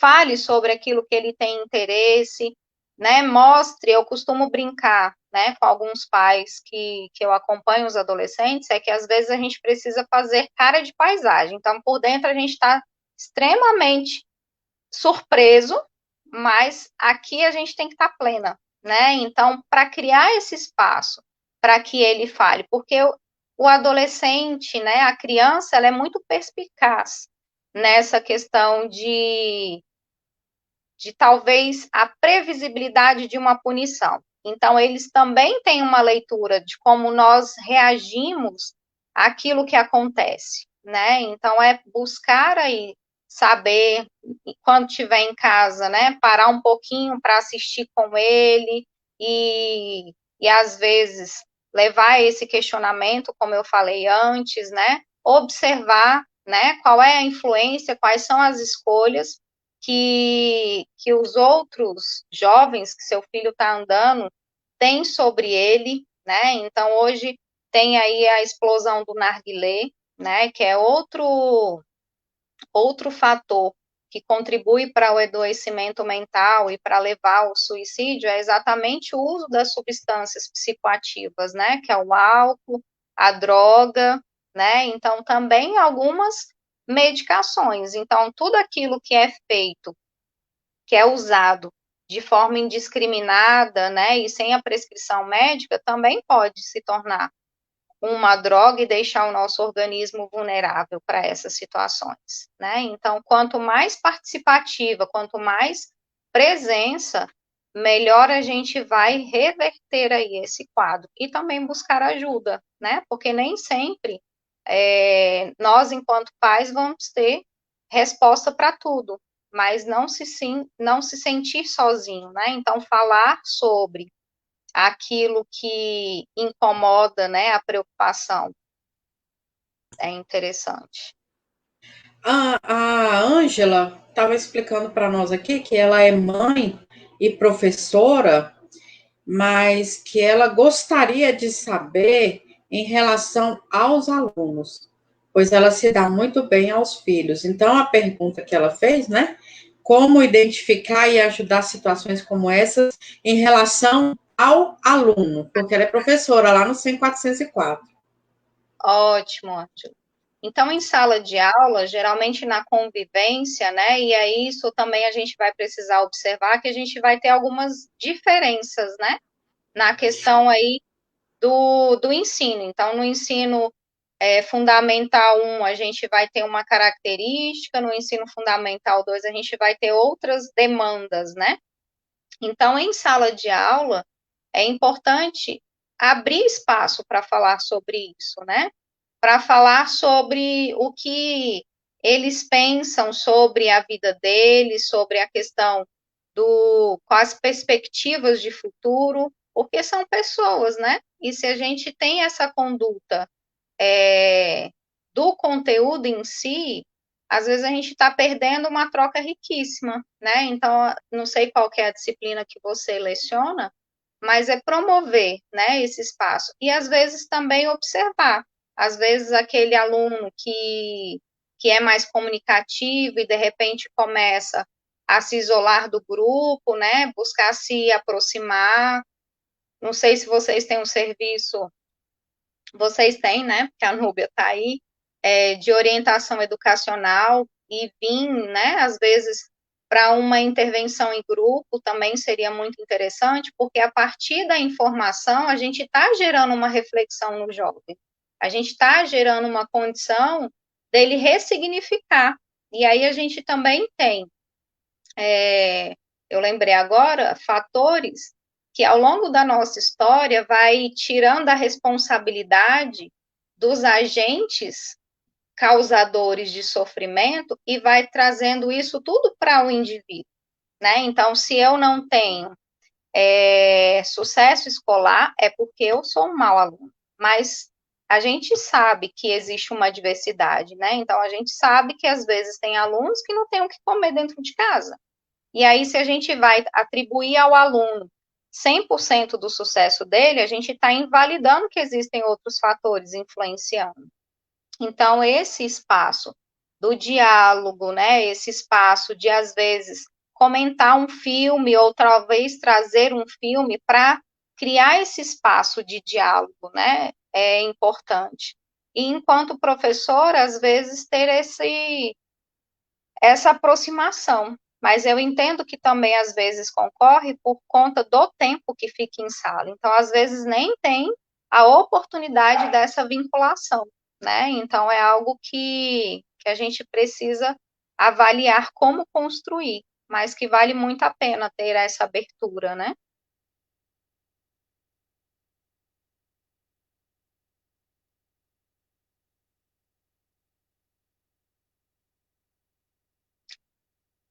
Speaker 2: fale sobre aquilo que ele tem interesse, né? Mostre, eu costumo brincar, né, com alguns pais que eu acompanho os adolescentes, é que às vezes a gente precisa fazer cara de paisagem. Então, por dentro a gente está extremamente surpreso, mas aqui a gente tem que estar plena, né? Então, para criar esse espaço para que ele fale, porque o adolescente, né, a criança, ela é muito perspicaz nessa questão de talvez a previsibilidade de uma punição. Então, eles também têm uma leitura de como nós reagimos àquilo que acontece, né? Então, é buscar aí saber, quando estiver em casa, né, parar um pouquinho para assistir com ele e às vezes levar esse questionamento, como eu falei antes, né, observar, né, qual é a influência, quais são as escolhas que os outros jovens que seu filho está andando têm sobre ele, né? Então, hoje tem aí a explosão do narguilé, né? Que é outro fator que contribui para o adoecimento mental e para levar ao suicídio é exatamente o uso das substâncias psicoativas, né? Que é o álcool, a droga, né? Então, também algumas medicações. Então, tudo aquilo que é feito, que é usado de forma indiscriminada, né, e sem a prescrição médica, também pode se tornar uma droga e deixar o nosso organismo vulnerável para essas situações, né? Então, quanto mais participativa, quanto mais presença, melhor a gente vai reverter aí esse quadro e também buscar ajuda, né? Porque nem sempre nós, enquanto pais, vamos ter resposta para tudo, mas não se sentir sozinho, né? Então, falar sobre aquilo que incomoda, né, a preocupação, é interessante.
Speaker 1: A Ângela estava explicando para nós aqui que ela é mãe e professora, mas que ela gostaria de saber em relação aos alunos, pois ela se dá muito bem aos filhos. Então, a pergunta que ela fez, né? Como identificar e ajudar situações como essas em relação ao aluno, porque ela é professora lá no 10404.
Speaker 2: Ótimo, Ângela. Então, em sala de aula, geralmente na convivência, né, e aí isso também a gente vai precisar observar que a gente vai ter algumas diferenças, né, na questão aí do ensino. Então, no ensino fundamental 1, a gente vai ter uma característica, no ensino fundamental 2, a gente vai ter outras demandas, né? Então, em sala de aula, é importante abrir espaço para falar sobre isso, né? Para falar sobre o que eles pensam sobre a vida deles, sobre a questão com as perspectivas de futuro, porque são pessoas, né? E se a gente tem essa conduta do conteúdo em si, às vezes a gente está perdendo uma troca riquíssima, né? Então, não sei qual que é a disciplina que você leciona, mas é promover, né, esse espaço. E às vezes também observar. Às vezes aquele aluno que é mais comunicativo e de repente começa a se isolar do grupo, né? Buscar se aproximar. Não sei se vocês têm um serviço, vocês têm, né? Porque a Núbia está aí, de orientação educacional e vir, né? Às vezes para uma intervenção em grupo também seria muito interessante, porque a partir da informação a gente está gerando uma reflexão no jovem, a gente está gerando uma condição dele ressignificar. E aí a gente também tem, eu lembrei agora, fatores que ao longo da nossa história vai tirando a responsabilidade dos agentes causadores de sofrimento e vai trazendo isso tudo para o indivíduo, né? Então, se eu não tenho sucesso escolar, é porque eu sou um mau aluno. Mas a gente sabe que existe uma diversidade, né? Então, a gente sabe que às vezes tem alunos que não têm o que comer dentro de casa. E aí, se a gente vai atribuir ao aluno 100% do sucesso dele, a gente está invalidando que existem outros fatores influenciando. Então, esse espaço do diálogo, né, esse espaço de, às vezes, comentar um filme ou talvez trazer um filme para criar esse espaço de diálogo, né, é importante. E, enquanto professor, às vezes, ter essa aproximação. Mas eu entendo que também, às vezes, concorre por conta do tempo que fica em sala. Então, às vezes, nem tem a oportunidade dessa vinculação, né? Então, é algo que a gente precisa avaliar como construir, mas que vale muito a pena ter essa abertura, né?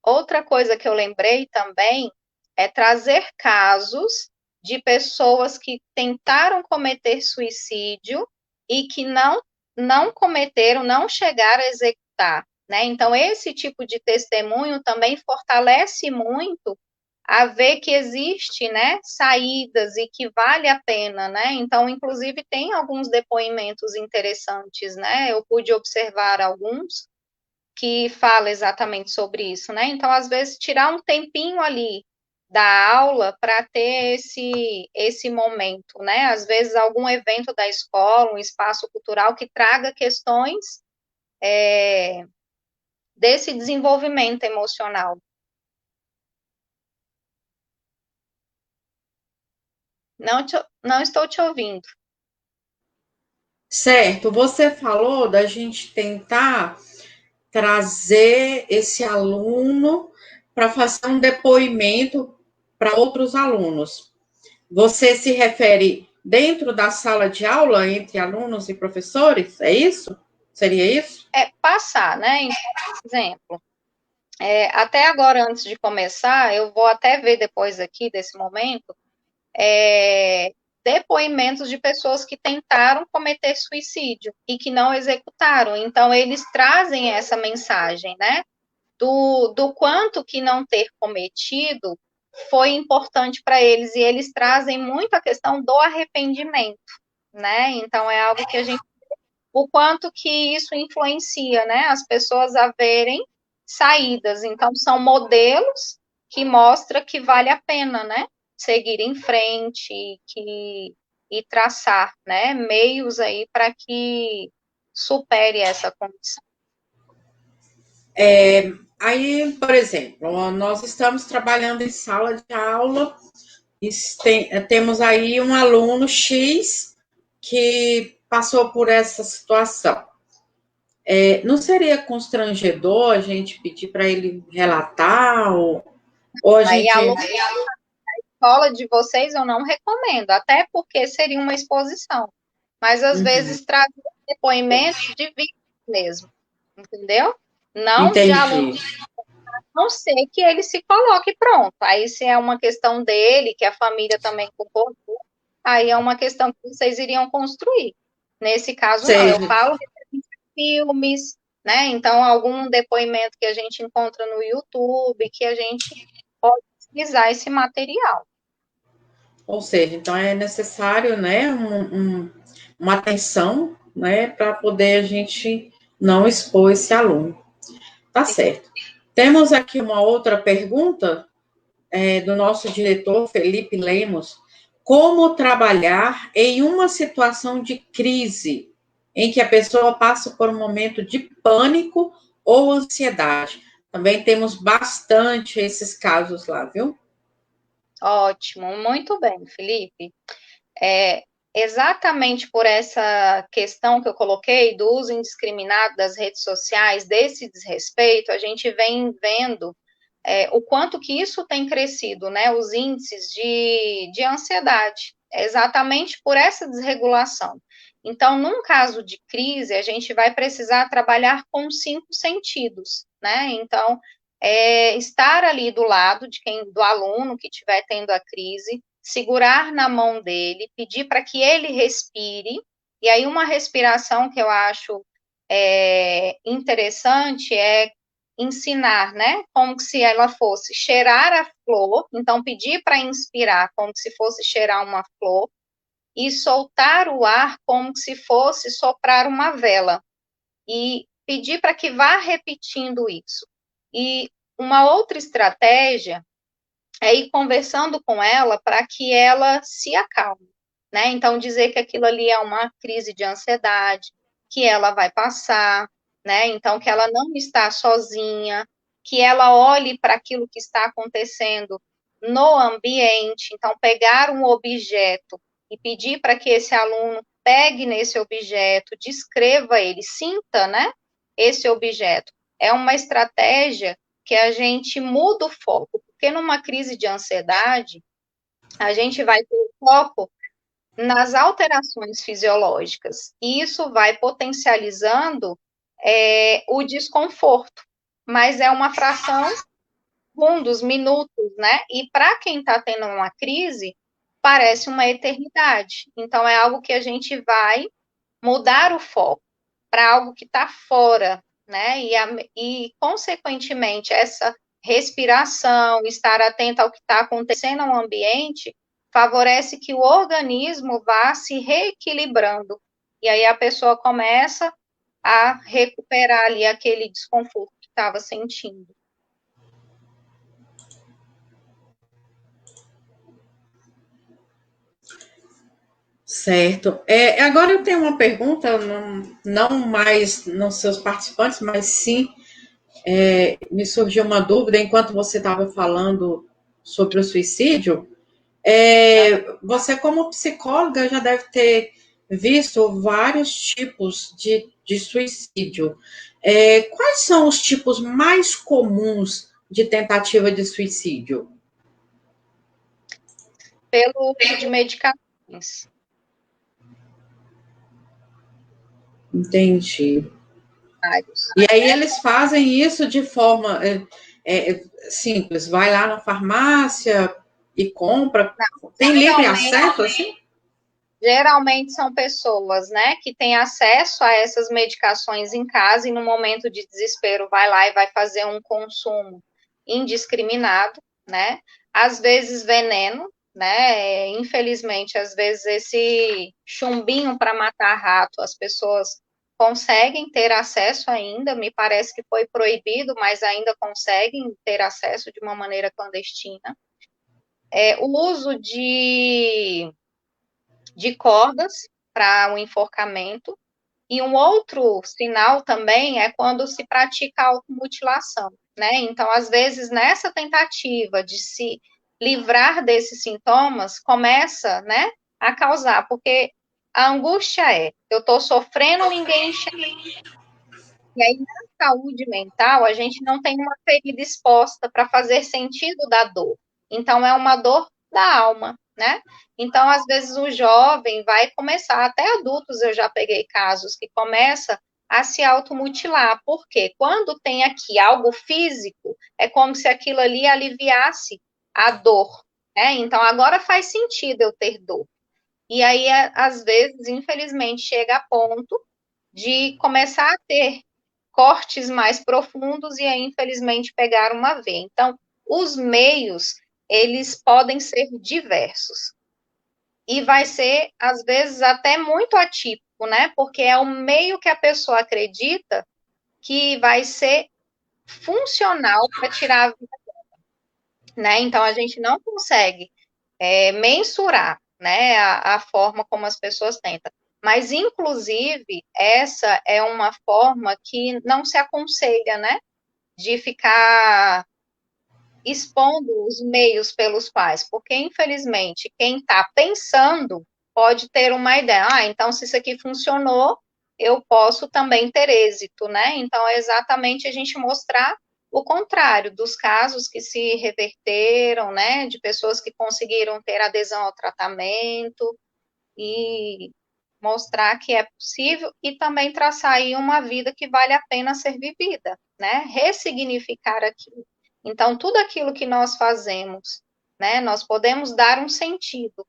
Speaker 2: Outra coisa que eu lembrei também é trazer casos de pessoas que tentaram cometer suicídio e que não cometeram, não chegaram a executar, né? Então, esse tipo de testemunho também fortalece muito a ver que existe, né, saídas e que vale a pena, né? Então, inclusive, tem alguns depoimentos interessantes, né? Eu pude observar alguns que fala exatamente sobre isso, né? Então, às vezes, tirar um tempinho ali da aula para ter esse momento, né? Às vezes, algum evento da escola, um espaço cultural que traga questões desse desenvolvimento emocional. Não estou te ouvindo.
Speaker 1: Certo, você falou da gente tentar trazer esse aluno para fazer um depoimento para outros alunos. Você se refere dentro da sala de aula, entre alunos e professores? É isso? Seria isso?
Speaker 2: Passar, né? Então, por exemplo, até agora, antes de começar, eu vou até ver depois aqui desse momento, depoimentos de pessoas que tentaram cometer suicídio e que não executaram. Então, eles trazem essa mensagem, né? Do quanto que não ter cometido foi importante para eles, e eles trazem muito a questão do arrependimento, né? Então, é algo que a gente. O quanto que isso influencia, né? As pessoas a verem saídas. Então, são modelos que mostram que vale a pena, né? Seguir em frente e traçar, né? Meios aí para que supere essa condição.
Speaker 1: Aí, por exemplo, nós estamos trabalhando em sala de aula e temos aí um aluno X que passou por essa situação. Não seria constrangedor a gente pedir para ele relatar ou a
Speaker 2: Aí,
Speaker 1: gente.
Speaker 2: a escola de vocês eu não recomendo, até porque seria uma exposição. Mas, às vezes, trazer depoimentos de vítima mesmo, entendeu? Não de aluno,
Speaker 1: Entendi.
Speaker 2: não ser que ele se coloque pronto. Aí, se é uma questão dele, que a família também concordou, aí é uma questão que vocês iriam construir. Nesse caso, não. Eu
Speaker 1: Seja,
Speaker 2: falo de filmes, né? Então, algum depoimento que a gente encontra no YouTube, que a gente pode utilizar esse material.
Speaker 1: ou seja, então é necessário, né, uma atenção, né, para poder a gente não expor esse aluno. Tá certo. Temos aqui uma outra pergunta do nosso diretor, Felipe Lemos. Como trabalhar em uma situação de crise em que a pessoa passa por um momento de pânico ou ansiedade? Também temos bastante esses casos lá, viu?
Speaker 2: Ótimo, muito bem, Felipe. É, exatamente por essa questão que eu coloquei do uso indiscriminado das redes sociais, desse desrespeito, a gente vem vendo o quanto que isso tem crescido, né? Os índices de ansiedade, exatamente por essa desregulação. Então, num caso de crise, a gente vai precisar trabalhar com 5 sentidos, né? Então, estar ali do lado do aluno que estiver tendo a crise, segurar na mão dele, pedir para que ele respire, e aí uma respiração que eu acho interessante é ensinar, né, como se ela fosse cheirar a flor, então pedir para inspirar como se fosse cheirar uma flor, e soltar o ar como se fosse soprar uma vela, e pedir para que vá repetindo isso. E uma outra estratégia é ir conversando com ela para que ela se acalme, né? Então, dizer que aquilo ali é uma crise de ansiedade, que ela vai passar, né? Então, que ela não está sozinha, que ela olhe para aquilo que está acontecendo no ambiente. Então, pegar um objeto e pedir para que esse aluno pegue nesse objeto, descreva ele, sinta, né? Esse objeto. É uma estratégia que a gente muda o foco, porque numa crise de ansiedade, a gente vai ter o foco nas alterações fisiológicas, e isso vai potencializando o desconforto, mas é uma fração dos minutos, né? E para quem está tendo uma crise, parece uma eternidade. Então, é algo que a gente vai mudar o foco para algo que está fora, né? Consequentemente, essa respiração, estar atento ao que está acontecendo no ambiente, favorece que o organismo vá se reequilibrando. E aí a pessoa começa a recuperar ali aquele desconforto que estava sentindo.
Speaker 1: Certo. Agora eu tenho uma pergunta, não mais nos seus participantes, mas sim me surgiu uma dúvida enquanto você estava falando sobre o suicídio. Você, como psicóloga, já deve ter visto vários tipos de suicídio. Quais são os tipos mais comuns de tentativa de suicídio?
Speaker 2: Pelo uso de medicações.
Speaker 1: Entendi.
Speaker 2: Vários.
Speaker 1: E aí eles fazem isso de forma simples. Vai lá na farmácia e compra. Tem livre acesso, assim?
Speaker 2: Geralmente são pessoas, né, que têm acesso a essas medicações em casa e no momento de desespero vai lá e vai fazer um consumo indiscriminado, né? Às vezes veneno, né? Infelizmente, às vezes esse chumbinho para matar rato, as pessoas conseguem ter acesso ainda, me parece que foi proibido, mas ainda conseguem ter acesso de uma maneira clandestina. O uso de cordas para o enforcamento. E um outro sinal também é quando se pratica a automutilação, né? Então, às vezes, nessa tentativa de se livrar desses sintomas, começa, né, a causar, porque a angústia eu estou sofrendo, ninguém enxerga. E aí, na saúde mental, a gente não tem uma ferida exposta para fazer sentido da dor. Então, é uma dor da alma, né? Então, às vezes, o jovem vai começar, até adultos eu já peguei casos que começa a se automutilar. Por quê? Quando tem aqui algo físico, é como se aquilo ali aliviasse a dor, né? Então, agora faz sentido eu ter dor. E aí, às vezes, infelizmente, chega a ponto de começar a ter cortes mais profundos e aí, infelizmente, pegar uma veia. Então, os meios, eles podem ser diversos. E vai ser, às vezes, até muito atípico, né? Porque é o meio que a pessoa acredita que vai ser funcional para tirar a vida, né? Então, a gente não consegue mensurar, né, a forma como as pessoas tentam. Mas, inclusive, essa é uma forma que não se aconselha, né? de ficar expondo os meios pelos quais, porque infelizmente quem está pensando pode ter uma ideia, então se isso aqui funcionou, eu posso também ter êxito, né? Então é exatamente a gente mostrar o contrário dos casos que se reverteram, né? De pessoas que conseguiram ter adesão ao tratamento e mostrar que é possível e também traçar aí uma vida que vale a pena ser vivida, né? Ressignificar aquilo. Então, tudo aquilo que nós fazemos, né, nós podemos dar um sentido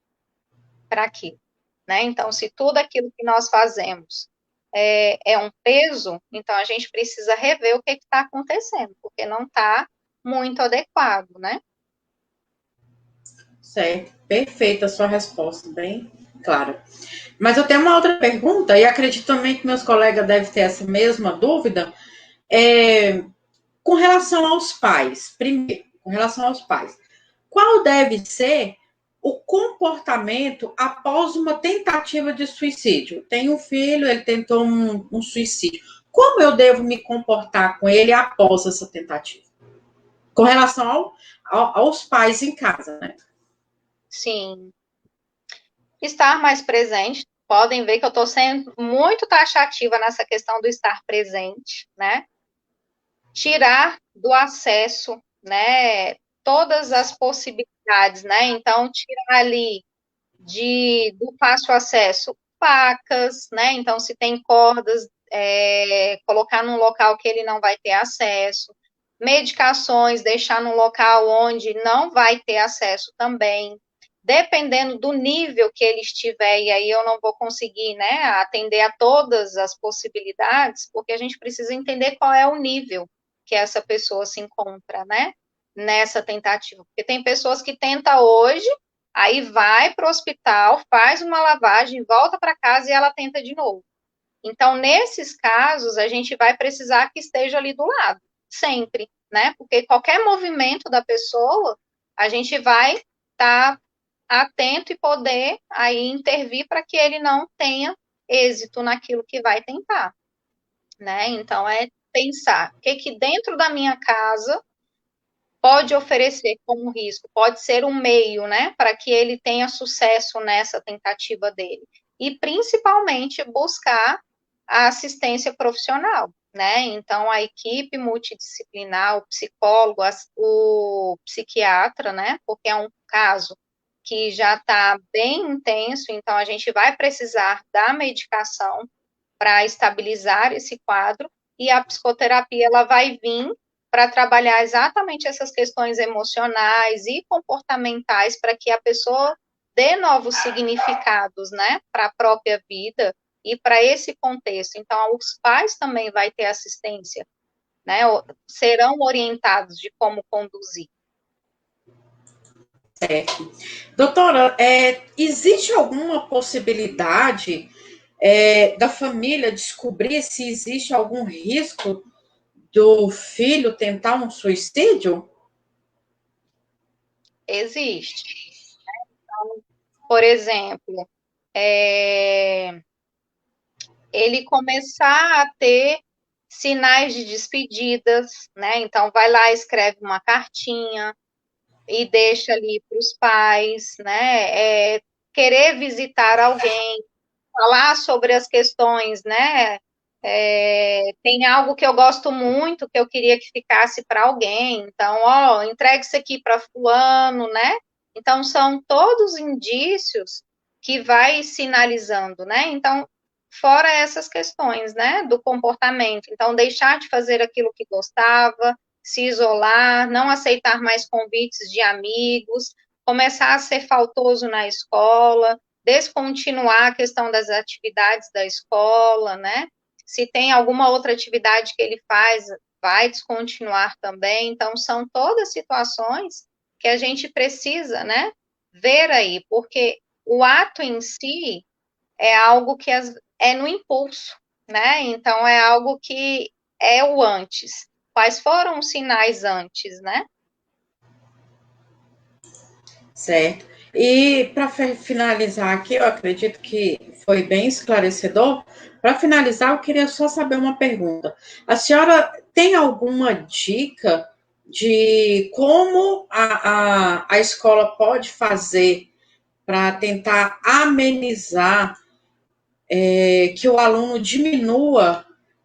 Speaker 2: para aquilo, né? Então, se tudo aquilo que nós fazemos é um peso, então a gente precisa rever o que está acontecendo, porque não está muito adequado, né?
Speaker 1: Certo, perfeita a sua resposta, bem clara. Mas eu tenho uma outra pergunta, e acredito também que meus colegas devem ter essa mesma dúvida, com relação aos pais. Primeiro, com relação aos pais. Qual deve ser o comportamento após uma tentativa de suicídio? Tenho um filho, ele tentou um suicídio. Como eu devo me comportar com ele após essa tentativa? Com relação aos pais em casa, né?
Speaker 2: Sim. Estar mais presente. Podem ver que eu estou sendo muito taxativa nessa questão do estar presente, né? Tirar do acesso, né? Todas as possibilidades, né? Então, tirar ali do fácil acesso facas, né? Então, se tem cordas, colocar num local que ele não vai ter acesso. Medicações, deixar num local onde não vai ter acesso também. Dependendo do nível que ele estiver, e aí eu não vou conseguir, né, atender a todas as possibilidades, porque a gente precisa entender qual é o nível que essa pessoa se encontra, né, nessa tentativa. Porque tem pessoas que tentam hoje, aí vai para o hospital, faz uma lavagem, volta para casa e ela tenta de novo. Então, nesses casos, a gente vai precisar que esteja ali do lado, sempre, né? Porque qualquer movimento da pessoa, a gente vai estar atento e poder aí intervir para que ele não tenha êxito naquilo que vai tentar, né? Então, é pensar o que dentro da minha casa pode oferecer como risco, pode ser um meio, né, para que ele tenha sucesso nessa tentativa dele. E principalmente buscar a assistência profissional, né? Então a equipe multidisciplinar, o psicólogo, o psiquiatra, né? Porque é um caso que já está bem intenso, então a gente vai precisar da medicação para estabilizar esse quadro e a psicoterapia ela vai vir para trabalhar exatamente essas questões emocionais e comportamentais para que a pessoa dê novos significados, né, para a própria vida e para esse contexto. Então, os pais também vai ter assistência, né, serão orientados de como conduzir.
Speaker 1: Certo. Doutora, existe alguma possibilidade da família descobrir se existe algum risco do filho tentar um suicídio?
Speaker 2: Existe. Então, por exemplo, ele começar a ter sinais de despedidas, né? Então, vai lá, escreve uma cartinha e deixa ali para os pais, né? Querer visitar alguém, falar sobre as questões, né? Tem algo que eu gosto muito, que eu queria que ficasse para alguém, então, ó, entregue isso aqui para fulano, né? Então, são todos indícios que vai sinalizando, né? Então, fora essas questões, né, do comportamento. Então, deixar de fazer aquilo que gostava, se isolar, não aceitar mais convites de amigos, começar a ser faltoso na escola, descontinuar a questão das atividades da escola, né? Se tem alguma outra atividade que ele faz, vai descontinuar também. Então, são todas situações que a gente precisa, né, ver aí, porque o ato em si é algo que é no impulso, né? Então, é algo que é o antes. Quais foram os sinais antes, né?
Speaker 1: Certo. E para finalizar aqui, eu acredito que foi bem esclarecedor. Para finalizar, eu queria só saber uma pergunta. A senhora tem alguma dica de como a escola pode fazer para tentar amenizar, que o aluno diminua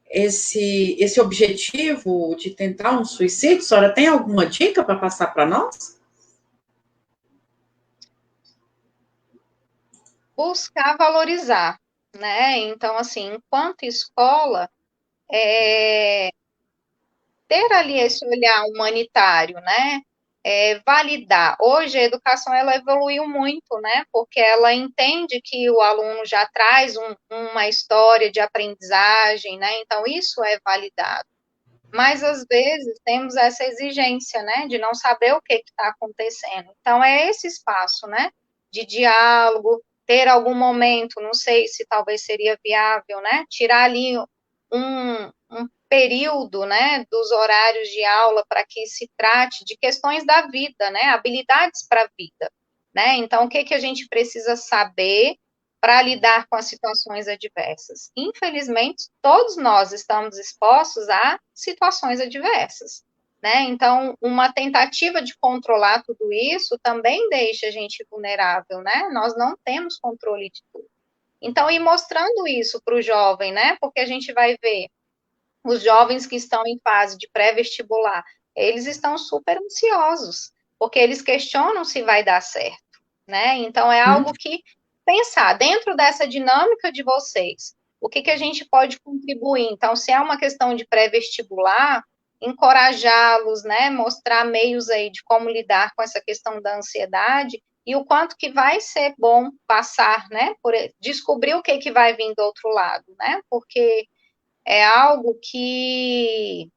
Speaker 1: esse objetivo de tentar um suicídio? A senhora tem alguma dica para passar para nós?
Speaker 2: Buscar valorizar, né? Então, assim, enquanto escola, ter ali esse olhar humanitário, né? Validar. Hoje a educação ela evoluiu muito, né? Porque ela entende que o aluno já traz uma história de aprendizagem, né? Então isso é validado. Mas às vezes temos essa exigência, né? De não saber o que está acontecendo. Então é esse espaço, né? De diálogo, ter algum momento, não sei se talvez seria viável, né? Tirar ali um período, né, dos horários de aula para que se trate de questões da vida, né, habilidades para a vida, né? Então, o que que a gente precisa saber para lidar com as situações adversas? Infelizmente, todos nós estamos expostos a situações adversas, né? Então, uma tentativa de controlar tudo isso também deixa a gente vulnerável, né? Nós não temos controle de tudo. Então, ir mostrando isso para o jovem, né? Porque a gente vai ver os jovens que estão em fase de pré-vestibular, eles estão super ansiosos, porque eles questionam se vai dar certo, né? Então, é algo que pensar dentro dessa dinâmica de vocês, o que que a gente pode contribuir? Então, se é uma questão de pré-vestibular, encorajá-los, né? Mostrar meios aí de como lidar com essa questão da ansiedade e o quanto que vai ser bom passar, né? Por descobrir o que que vai vir do outro lado, né? Porque é algo que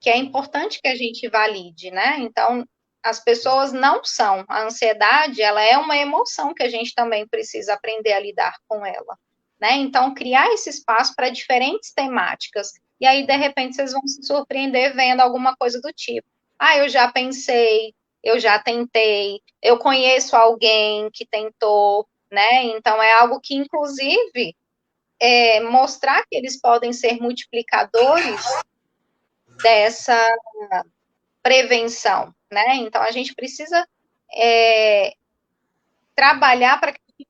Speaker 2: é importante que a gente valide, né? Então, as pessoas não são. A ansiedade, ela é uma emoção que a gente também precisa aprender a lidar com ela, né? Então, criar esse espaço para diferentes temáticas. E aí, de repente, vocês vão se surpreender vendo alguma coisa do tipo: ah, eu já pensei, eu já tentei, eu conheço alguém que tentou, né? Então, é algo que, inclusive, mostrar que eles podem ser multiplicadores dessa prevenção, né? Então, a gente precisa trabalhar para que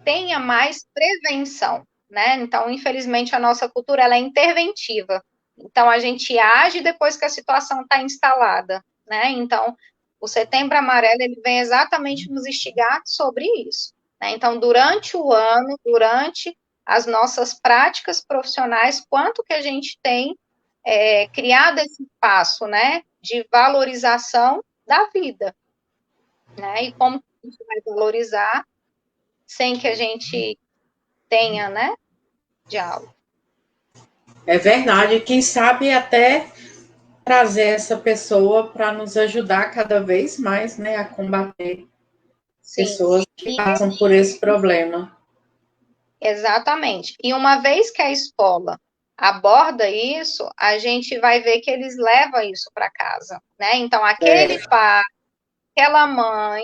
Speaker 2: tenha mais prevenção, né? Então, infelizmente, a nossa cultura ela é interventiva. Então, a gente age depois que a situação está instalada, né? Então, o Setembro Amarelo ele vem exatamente nos instigar sobre isso, né? Então, durante o ano, durante as nossas práticas profissionais, quanto que a gente tem criado esse espaço, né, de valorização da vida, né? E como a gente vai valorizar sem que a gente tenha, né, diálogo.
Speaker 1: É verdade. Quem sabe até trazer essa pessoa para nos ajudar cada vez mais, né, a combater
Speaker 2: Sim.
Speaker 1: pessoas que passam por esse problema.
Speaker 2: Exatamente. E uma vez que a escola aborda isso, a gente vai ver que eles levam isso para casa, né? Então, aquele pai, aquela mãe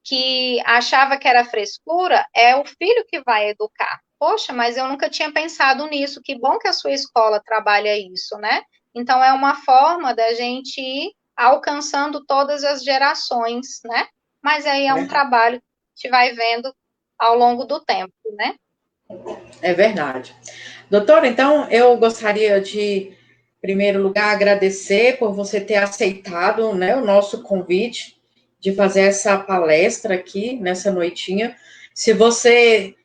Speaker 2: que achava que era frescura, é o filho que vai educar. Poxa, mas eu nunca tinha pensado nisso. Que bom que a sua escola trabalha isso, né? Então, é uma forma da gente ir alcançando todas as gerações, né? Mas aí é um trabalho que a gente vai vendo ao longo do tempo, né?
Speaker 1: É verdade. Doutora, então eu gostaria de, em primeiro lugar, agradecer por você ter aceitado, né, o nosso convite de fazer essa palestra aqui nessa noitinha. Se você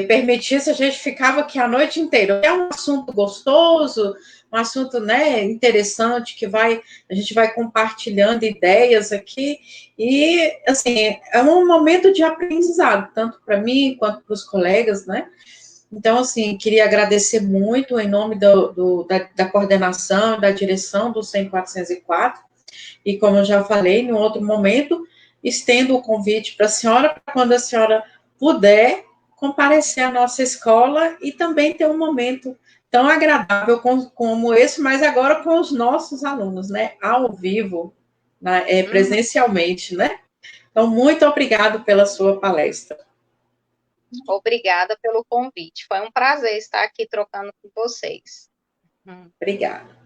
Speaker 1: permitisse, a gente ficava aqui a noite inteira. É um assunto gostoso, um assunto, né, interessante que a gente vai compartilhando ideias aqui e assim é um momento de aprendizado tanto para mim quanto para os colegas, né? Então, assim, queria agradecer muito em nome da coordenação, da direção do 100.404, e como eu já falei, em outro momento, estendo o convite para a senhora, quando a senhora puder, comparecer à nossa escola e também ter um momento tão agradável como esse, mas agora com os nossos alunos, né, ao vivo, presencialmente, né? Então, muito obrigado pela sua palestra.
Speaker 2: Obrigada pelo convite. Foi um prazer estar aqui trocando com vocês.
Speaker 1: Obrigada.